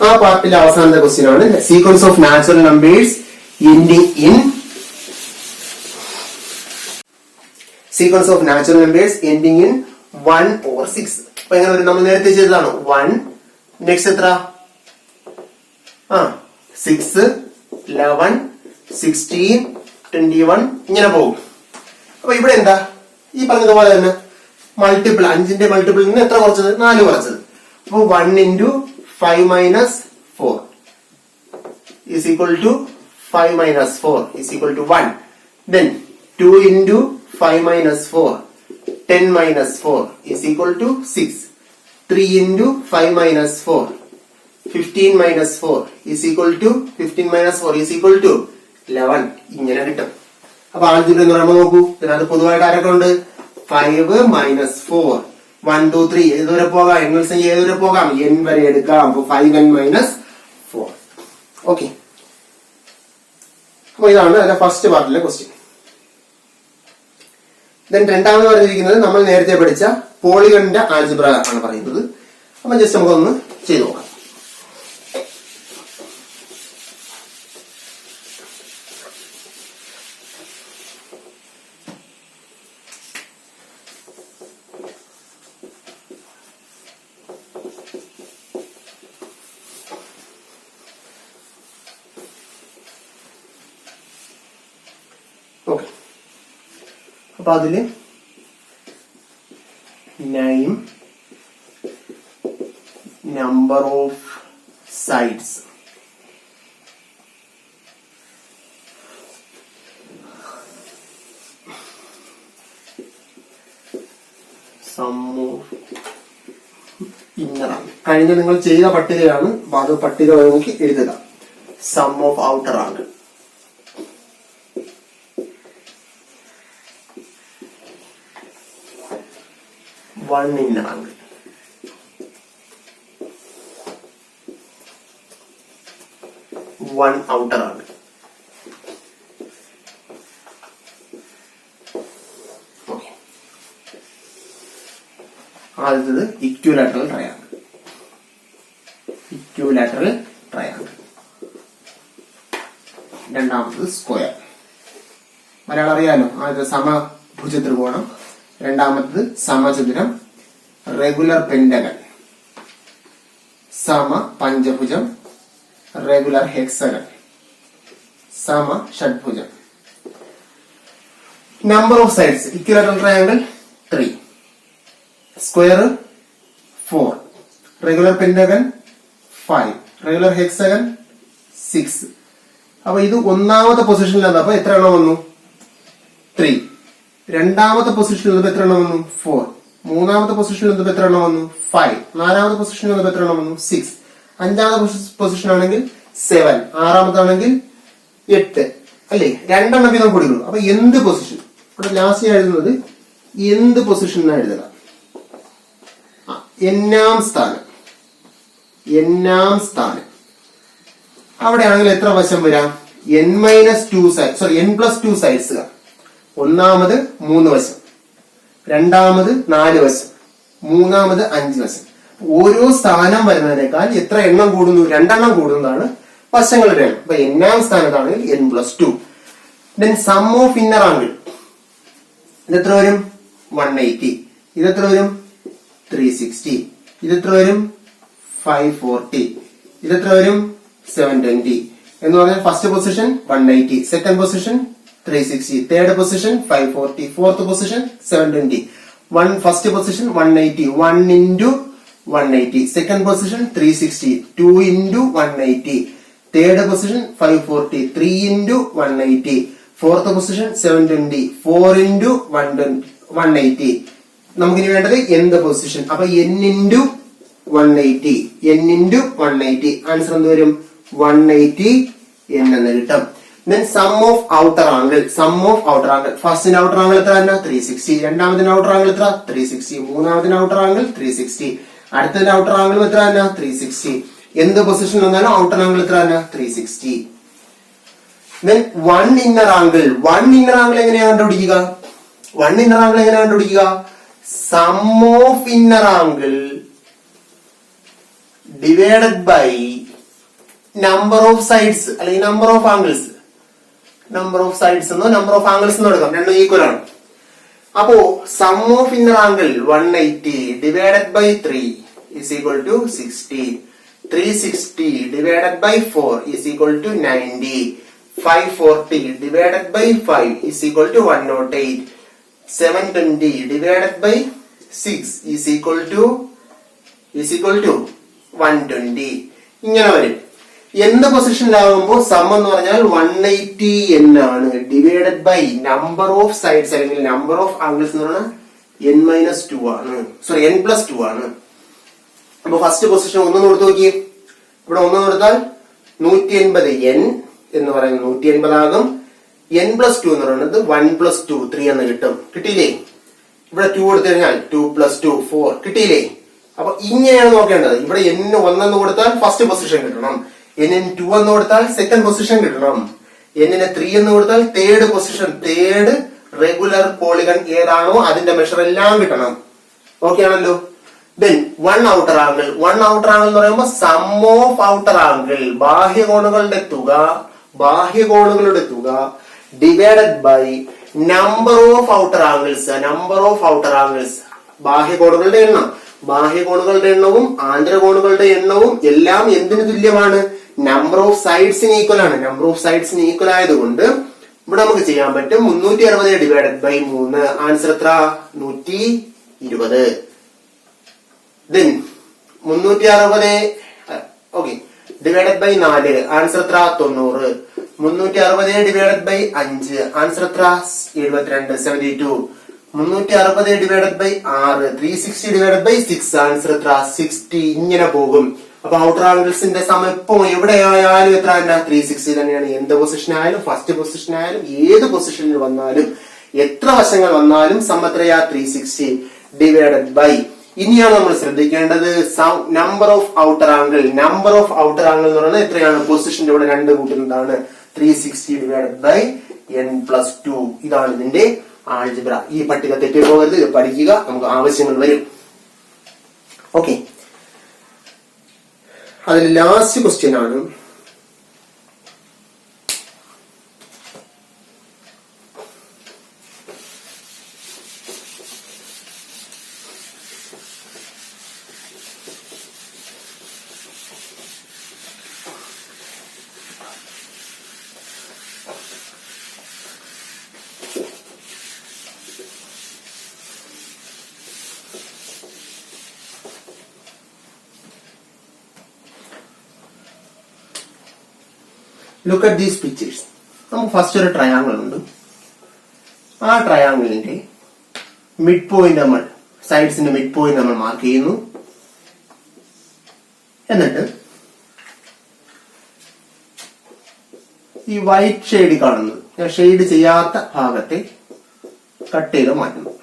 ആ പാർട്ടിലെ അവസാനത്തെ ക്വസ്റ്റ്യൻ ആണ് sequence of natural numbers ending in 1 or 6. അപ്പൊ എങ്ങനെ വരും? നമ്മൾ നേരത്തെ ചെയ്തതാണ്. 1 നെക്സ്റ്റ് എത്ര? 6 11 16 21 ഇങ്ങനെ പോകും. അപ്പൊ ഇവിടെ എന്താ? ഈ പറഞ്ഞതുപോലെ തന്നെ മൾട്ടിപ്പിൾ, 5ന്റെ മൾട്ടിപ്പിൾ നിന്ന് എത്ര കുറച്ചത്? 4 കുറച്ചത്. അപ്പൊ 1 × 5 - 4 is equal to 5 - 4 is equal to 1. Then 2 × 5 - 4 10 - 4 is equal to 6. 3 × 5 - 4 15 - 4 is equal to 15 - 4 is equal to 11. ഇങ്ങനെ കിട്ടും. അപ്പൊ ആദ്യത്തെ എന്ന് പറയുമ്പോൾ നോക്കൂ, ഇതിനകത്ത് പൊതുവായിട്ട് ആരൊക്കെ ഉണ്ട്? 5 - 4 1 2 3 ഏതുവരെ പോകാം? എണ്ണൽ സംഖ്യ ഏതുവരെ പോകാം? n വരെ എടുക്കാം. അപ്പൊ 5n - 4. ഓക്കെ. അപ്പൊ ഇതാണ് അതിന്റെ ഫസ്റ്റ് പാർട്ടിലെ ക്വസ്റ്റ്യൻ. ദെൻ രണ്ടാമത് പറഞ്ഞിരിക്കുന്നത് നമ്മൾ നേരത്തെ പഠിച്ച പോളിഗണിന്റെ ആൽജിബ്ര ആണ് പറയുന്നത്. അപ്പൊ ജസ്റ്റ് നമുക്കൊന്ന് ചെയ്തു നോക്കാം. ഓക്കെ. അപ്പൊ അതില് name number of sides sum of inner ആണ്. കഴിഞ്ഞ നിങ്ങൾ ചെയ്ത പട്ടികയാണ്. അത് പട്ടിക നോക്കി എഴുതുക. സം ഓഫ് ഔട്ടർ ആണ്. One inner angle. One outer angle. Okay. ആദ്യത്തേത് ഇക്വിലാറ്ററൽ ട്രയാങ്കിൾ. രണ്ടാമത്തത് സ്ക്വയർ. മലയാളം അറിയാലോ. ആദ്യത്തെ സമഭുജ ത്രികോണം, രണ്ടാമത്തത് സമചതുരം, റെഗുലർ പെന്റഗൺ, സമ പഞ്ചഭുജം, റെഗുലർ ഹെക്സഗൺ, സമ ഷഡ്ഭുജം. Number of sides equilateral triangle 3, square 4, regular pentagon 5, regular hexagon 6. അപ്പൊ ഇത് ഒന്നാമത്തെ പൊസിഷനിൽ അപ്പൊ എത്ര എണ്ണം വന്നു? 3. രണ്ടാമത്തെ പൊസിഷനിൽ വന്നപ്പോ എത്ര എണ്ണം വന്നു? 4. മൂന്നാമത്തെ പൊസിഷനിൽ വന്നപ്പോ എത്ര എണ്ണം വന്നു? 5. നാലാമത്തെ പൊസിഷനിൽ വന്നപ്പോ എത്ര എണ്ണം വന്നു? 6. അഞ്ചാമത്തെ പൊസിഷൻ ആണെങ്കിൽ 7. ആറാമത്തെ ആണെങ്കിൽ 8. അല്ലേ? രണ്ടെണ്ണം വീതം കൂടി വരും. അപ്പൊ എന്ത് പൊസിഷൻ? ഇവിടെ ലാസ്റ്റ് എഴുതുന്നത് എന്ത് പൊസിഷനാണ് എഴുതുക? എന്നാം സ്ഥാനം. അവിടെയാണെങ്കിൽ എത്ര വശം വരാം? n+2 sides. ഒന്നാമത് 3 വശം, രണ്ടാമത് 4 വശം, മൂന്നാമത് 5 വശം. ഓരോ സ്ഥാനം വരുന്നതിനേക്കാൾ എത്ര എണ്ണം കൂടുന്നു? 2 എണ്ണം കൂടുന്നതാണ് വശങ്ങളുടെ എണ്ണം. അപ്പൊ എന്നാം സ്ഥാനത്താണെങ്കിൽ n+2. Then sum of inner angle ഇതെത്ര വരും? 180. ഇതെത്ര വരും? 360. ഇതെത്ര വരും? 540. ഇതെത്ര വരും? 720. എന്ന് പറഞ്ഞാൽ first position 180, second position 360, third position 540, fourth position 720. First position 180, 1 into 180, second position 360, 2 into 180, third position 540, 3 into 180, fourth position 720, 4 into 180. നമുക്കിനി വേണ്ടത് എന്ത് പൊസിഷൻ? അപ്പൊ n into 180, n into 180. Answer എന്ത് വരും? 180 n എന്ന് കിട്ടും. Then sum of outer angle. Sum of outer angle. ഫസ്റ്റിന്റെ outer angle എത്ര തന്നെ? 360. രണ്ടാമത്തിന്റെ outer angle എത്ര? 360. മൂന്നാമത്തിന്റെ outer angle 360. അടുത്തതിന്റെ outer angle എത്ര തന്നെ? 360. എന്ത് പൊസിഷൻ വന്നാലും outer angle എത്ര തന്നെ? 360. Then one inner angle. One inner angle എങ്ങനെയാണ് കണ്ടുപിടിക്കുക? One inner angle എങ്ങനെയാണ് കണ്ടുപിടിക്കുക? Sum of inner angle divided by number of sides അല്ലെങ്കിൽ number of angles. Number of sides എന്നോ നമ്പർ ഓഫ് ആംഗിൾസ് എന്നോ എടുക്കാം, രണ്ടും ഈക്വൽ ആണ്. അപ്പോ sum of inner angle 180 divided by 3 is equal to 60. 360 divided by 4 is equal to 90. 540 divided by 5 is equal to 108. 720 divided by 6 is equal to 120. ഇങ്ങനെ വരും. എന്ത് പൊസിഷനിലാകുമ്പോൾ some എന്ന് പറഞ്ഞാൽ 180 n ആണ് divided by number of sides അല്ലെങ്കിൽ number of angles എന്ന് പറഞ്ഞാൽ n-2 ആണ്, സോറി n+2 ആണ്. അപ്പൊ ഫസ്റ്റ് പൊസിഷൻ ഒന്നും കൊടുത്തു നോക്കിയേ. ഇവിടെ ഒന്നും കൊടുത്താൽ 180 n എന്ന് പറയുന്നത് 180 ആകും. n+2 എന്ന് പറയുന്നത് 1+2 3 എന്ന് കിട്ടും. കിട്ടിയില്ലേ? ഇവിടെ 2 കൊടുത്തു കഴിഞ്ഞാൽ 2+2 4 കിട്ടിയില്ലേ? അപ്പൊ ഇങ്ങനെയാണ് നോക്കേണ്ടത്. ഇവിടെ n 1 എന്ന് കൊടുത്താൽ ഫസ്റ്റ് പൊസിഷൻ കിട്ടണം, n 2 എന്ന് കൊടുത്താൽ സെക്കൻഡ് പൊസിഷൻ കിട്ടണം, n 3 എന്ന് കൊടുത്താൽ third position, third regular polygon ഏതാണോ അതിന്റെ മെഷർ എല്ലാം കിട്ടണം. ഓക്കെ ആണല്ലോ? Then one outer angle. One outer angle എന്ന് പറയുമ്പോൾ സം ഓഫ് ഔട്ടർ ആംഗിൾ ബാഹ്യകോണുകളുടെ തുക divided by number of outer angles. Number of outer angles ബാഹ്യകോണുകളുടെ എണ്ണവും ആന്തരകോണുകളുടെ എണ്ണവും എല്ലാം എന്തിനു തുല്യമാണ്? നമ്പർ ഓഫ് സൈഡ്സിന് ഈക്വൽ ആണ്. നമ്പർ ഓഫ് സൈഡ്സിന് ഈക്വൽ ആയതുകൊണ്ട് ഇവിടെ നമുക്ക് ചെയ്യാൻ പറ്റും 360 ഡിവൈഡഡ് ബൈ 3. ആൻസർ എത്ര? 120. Then 360 okay divided by 4. Answer എത്ര? 90. 360 ഡിവൈഡഡ് ബൈ 5. ആൻസർ എത്ര? 72 72. 360 divided by 6. 360 divided by 6. Answer എത്ര? 60. ഇങ്ങനെ പോകും. അപ്പൊ ഔട്ടർ ആംഗിൾസിന്റെ സം എപ്പോ എവിടെയായാലും എത്ര തന്നെ? 360 തന്നെയാണ്. എന്ത് പൊസിഷൻ ആയാലും, ഫസ്റ്റ് പൊസിഷൻ ആയാലും, ഏത് പൊസിഷനിൽ വന്നാലും, എത്ര വശങ്ങൾ വന്നാലും സം എത്രയാ? 360 ഡിവൈഡഡ് ബൈ. ഇനിയാണ് നമ്മൾ ശ്രദ്ധിക്കേണ്ടത് number of outer angle. Number of outer angle എന്ന് പറയുന്നത് എത്രയാണ്? പൊസിഷന്റെ ഇവിടെ 2 കൂട്ടുന്നതാണ്. 360 ഡിവൈഡഡ് ബൈ n+2. ഇതാണ് ഇതിന്റെ ആൾജിബ്ര. ഈ പട്ടിക തെറ്റിപ്പോകരുത്, ഇത് പഠിക്കുക, നമുക്ക് ആവശ്യങ്ങൾ വരും. ഓക്കെ, അതിൽ ലാസ്റ്റ് ക്വസ്റ്റ്യൻ ആണ്. Look at these pictures. നമുക്ക് ഫസ്റ്റ് ഒരു ട്രയാങ്കിൾ ഉണ്ട്. ആ ട്രയാങ്കിളിന്റെ മിഡ് പോയിന്റ് നമ്മൾ സൈഡ്സിന്റെ മിഡ് പോയിന്റ് നമ്മൾ മാർക്ക് ചെയ്യുന്നു. എന്നിട്ട് ഈ വൈറ്റ് ഷെയ്ഡ് കാണുന്നത്, ഷെയ്ഡ് ചെയ്യാത്ത ഭാഗത്തെ കട്ട് ചെയ്ത് മാറ്റുന്നു.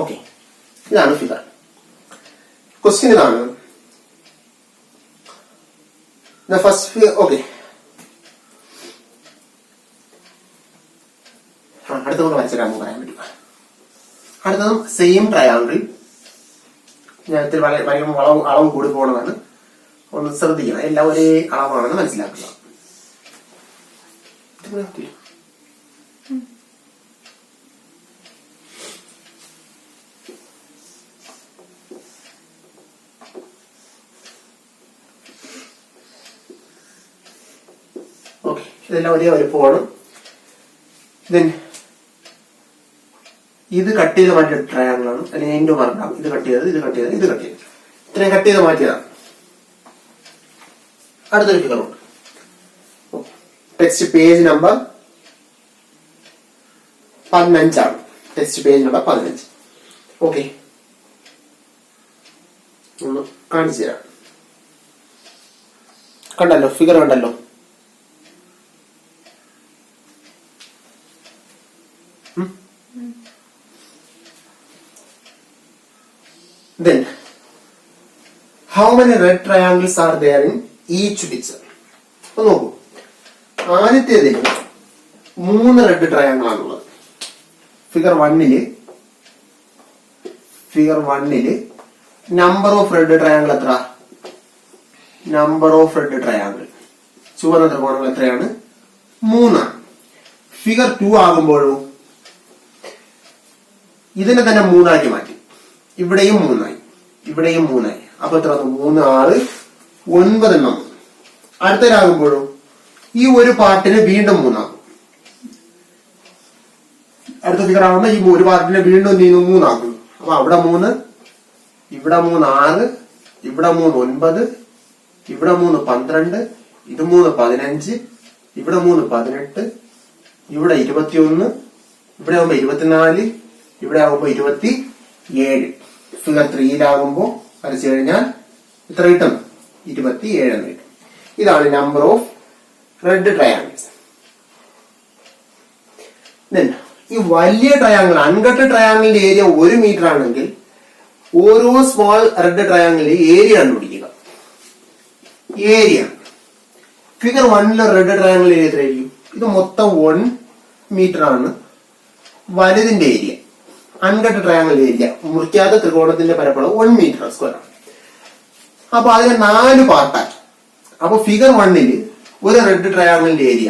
ഓക്കെ, ഇതാണ് ഫിഗർ. ക്വസ്റ്റ്യൻ ഇതാണ്. First figure okay. അടുത്ത നമുക്ക് വരച്ചിട്ടാകുമ്പോൾ പറയാൻ പറ്റുക. അടുത്തതും സെയിം ട്രയാങ്കിൾ. ഞാൻ ഇത്തിരി വരയ്ക്കുമ്പോൾ അളവ് കൂടി പോകണമെന്ന് ഒന്ന് ശ്രദ്ധിക്കണം. എല്ലാം ഒരേ അളവാണെന്ന് മനസ്സിലാക്കുക. ഓക്കെ, ഇതെല്ലാം ഒരേ വലുപ്പമാണ്. ഇത് കട്ട് ചെയ്ത് മാറ്റിയ ട്രയാങ്കിൾ ആണ്, അല്ലെങ്കിൽ എൻഡോ മാർക്കാം. ഇത് കട്ട് ചെയ്തത്, ഇത് കട്ട് ചെയ്തത്, ഇത് കട്ട് ചെയ്തത്, ഇത്രയും കട്ട് ചെയ്ത് മാറ്റിയതാണ്. അടുത്തൊരു ഫിഗർ ഉണ്ട്. ടെക്സ്റ്റ് പേജ് നമ്പർ 15 ആണ്. Text page number 15. ഓക്കെ, ഒന്ന് കാണിച്ചു തരാം. കണ്ടല്ലോ, ഫിഗർ കണ്ടല്ലോ. Then, how many red triangles are there in each picture? അപ്പൊ നോക്കൂ, ആദ്യത്തേതിൽ 3 റെഡ് ട്രയാങ്കിൾ ആണുള്ളത്. Figure 1 number of red triangle എത്ര? നമ്പർ ഓഫ് റെഡ് ട്രയാങ്കിൾ ചുവന്ന ത്രികോണങ്ങൾ എത്രയാണ്? 3. ഫിഗർ 2 ആകുമ്പോഴോ ഇതിനെ തന്നെ 3 ആക്കി മാറ്റി. ഇവിടെയും 3 ആയി, ഇവിടെയും 3 ആയി. അപ്പൊ എത്ര? 3, 6, 9 എണ്ണം. അടുത്തതാകുമ്പോഴും ഈ ഒരു പാർട്ടിന് വീണ്ടും 3 ആകും. അടുത്ത ഫിഗർ ആകുമ്പോ ഈ ഒരു പാർട്ടിനെ വീണ്ടും 3 ആകും. അപ്പൊ അവിടെ 3, ഇവിടെ 3, 6, ഇവിടെ 3, 9, ഇവിടെ 3, 12, ഇത് 3, 15, ഇവിടെ 3, 18, ഇവിടെ 21, ഇവിടെ ആകുമ്പോ 24, ഇവിടെ ആകുമ്പോ 27. ഫിഗർ 3 വരച്ചു കഴിഞ്ഞാൽ എത്ര കിട്ടും? 27 എന്ന് കിട്ടും. ഇതാണ് നമ്പർ ഓഫ് റെഡ് ട്രയാങ്കിൾസ്. ഈ വലിയ ട്രയാങ്കിൾ, അൺകട്ടഡ് ട്രയാങ്കിളിന്റെ ഏരിയ 1 മീറ്റർ ആണെങ്കിൽ ഓരോ സ്മോൾ റെഡ് ട്രയാങ്കിളിന്റെ ഏരിയ കണ്ടുപിടിക്കുക. Area figure 1 red triangle area എത്രയായിരിക്കും? ഇത് മൊത്തം 1 മീറ്റർ ആണ് വലുതിന്റെ ഏരിയ. അൺകട്ട് ട്രയാങ്കിൾ ഏരിയ, മുറിക്കാത്ത ത്രികോണത്തിന്റെ പരപ്പളവ് 1 മീറ്റർ സ്ക്വയർ ആണ്. അപ്പൊ അതിനെ 4 പാർട്ടാക്കി. അപ്പൊ ഫിഗർ 1 ഒരു റെഡ് ട്രയാങ്കിളിന്റെ ഏരിയ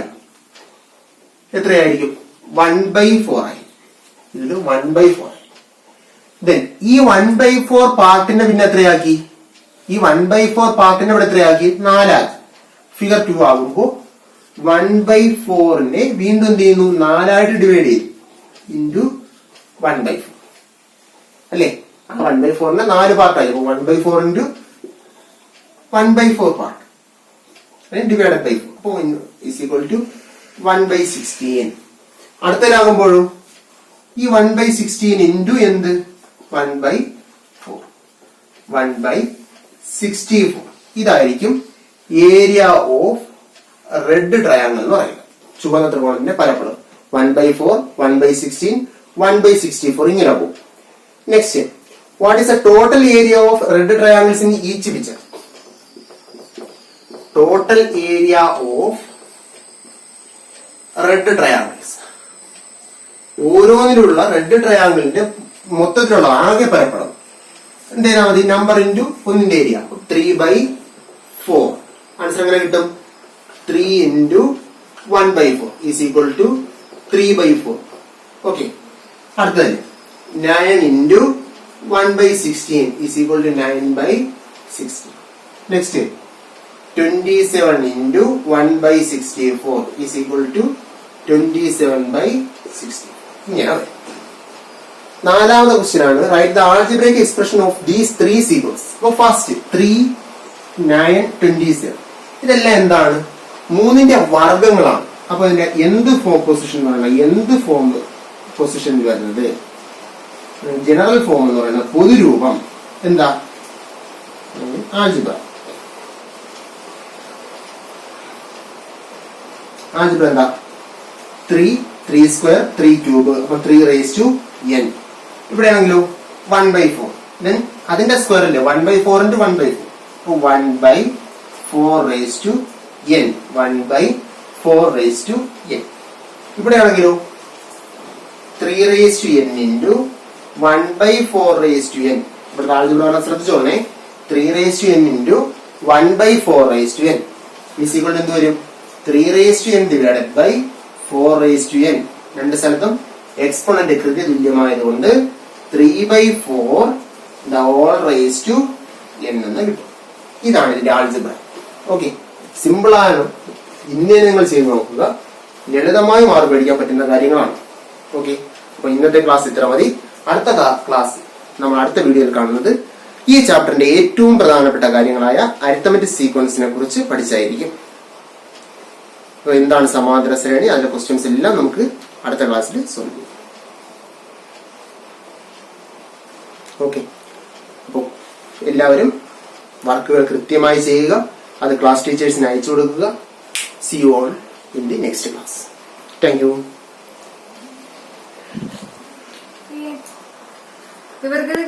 എത്രയായിരിക്കും? 1/4 ആയി. ഇതിൽ 1/4 ആയി. ദെൻ ഈ 1/4 പാർട്ടിനെ പിന്നെ എത്രയാക്കി? ഈ 1/4 പാർട്ടിനെ ഇവിടെ എത്രയാക്കി? 4 ആക്കി. ഫിഗർ 2 ആകുമ്പോ 1/4നെ വീണ്ടും എന്ത് ചെയ്യുന്നു? 4 ആയിട്ട് ഡിവൈഡ് ചെയ്തു. ഇൻറ്റു 1/4 അല്ലേ? 1/4നെ 4 പാർട്ടായി. 1/4 ഇൻറ്റു 1/4 പാർട്ട് ഡിവൈഡഡ് ബൈ 4. അപ്പൊ ഈസ് ഈക്വൽ ടു 1/16. അടുത്തതിലാകുമ്പോഴും ഈ 1/16 ഇൻറ്റു എന്ത്? 1/4. 1/64. ഇതായിരിക്കും ഏരിയ ഓഫ് റെഡ് ട്രയാങ്കിൾ എന്ന് പറയുന്നത്. ചുവന്ന ത്രികോണത്തിന്റെ പരപ്പളവ് 1/4, 1/16, 1/64 ഇങ്ങനെ പോകും. Next, what is the total area of red triangles in each picture? Total area of red triangles, ഓരോന്നിലുള്ള റെഡ് ട്രയാങ്കിളിന്റെ മൊത്തത്തിലുള്ള ആകെ പരപ്പളവ് എന്ത് ചെയ്താൽ മതി? നമ്പർ ഇൻറ്റു ഒന്നിന്റെ ഏരിയ. 3/4. ആൻസർ എങ്ങനെ കിട്ടും? 3 into 1/4 is equal to 3/4. Okay, അടുത്തത് 9 into 1/16 is equal to 9/16. Next 27 into 1/64 is equal to 27/60. ഇങ്ങനെ. നാലാമത്തെ ക്വസ്റ്റ്യൻ ആണ്, write the algebraic expression of these 3 sequence. അപ്പൊ ഫസ്റ്റ് 3, 9, 27 ഇതെല്ലാം എന്താണ്? 3ന്റെ വർഗങ്ങളാണ്. അപ്പൊ ഇതിന്റെ എന്ത് ഫോം പൊസിഷൻ പറയുന്നത്? എന്ത് ഫോം പൊസിഷൻ വരുന്നത്? ജനറൽ ഫോം എന്ന് പറയുന്നത് പൊതുരൂപം എന്താ? ആൾജിബ്ര. ആൾജിബ്ര എന്താ? 3, 3 സ്ക്വയർ, 3 ക്യൂബ്. അപ്പൊ 3 റേസ് ടു n. ഇവിടെ ആണെങ്കിലോ 1/4. ദെൻ അതിന്റെ സ്ക്വയർ അല്ലേ? 1/4 into 1/4. 1/4 4n 1/4n. ഇവിടെയാണെങ്കിലോ 3n into 1/4n. ഇവിടെ algebra ശ്രദ്ധിച്ചോളേ. 3n into 1/4n is equal to എന്ത് വരും? 3n divided by 4n. രണ്ട് സ്ഥലത്തും എക്സ്പോണന്റ് കൃത്യ തുല്യമായതുകൊണ്ട് 3/4 the whole raised to n എന്ന് കിട്ടും. ഇതാണ് ഇതിന്റെ ആൾജിബ്ര. ഓക്കെ, സിമ്പിൾ ആണ്. ഇന്നേ നിങ്ങൾ ചെയ്ത് നോക്കുക. ലളിതമായി മാർക്ക് മേടിക്കാൻ പറ്റുന്ന കാര്യങ്ങളാണ്. ഓക്കെ, അപ്പൊ ഇന്നത്തെ ക്ലാസ് ഇത്ര മതി. അടുത്ത ക്ലാസ് നമ്മൾ അടുത്ത വീഡിയോയിൽ കാണുന്നത് ഈ ചാപ്റ്ററിന്റെ ഏറ്റവും പ്രധാനപ്പെട്ട കാര്യങ്ങളായ അരിത്തമെറ്റിക് സീക്വൻസിനെ കുറിച്ച് പഠിച്ചായിരിക്കും. അപ്പൊ എന്താണ് സമാന്തര ശ്രേണി, അതിന്റെ ക്വസ്റ്റ്യൻസ് എല്ലാം നമുക്ക് അടുത്ത ക്ലാസ്സിൽ സോൾവ് ചെയ്യാം. ഓക്കെ, അപ്പോൾ എല്ലാവരും വർക്കുകൾ കൃത്യമായി ചെയ്യുക. അത് ക്ലാസ് ടീച്ചേഴ്സിന് അയച്ചു കൊടുക്കുക. See you all in the next class. Thank you.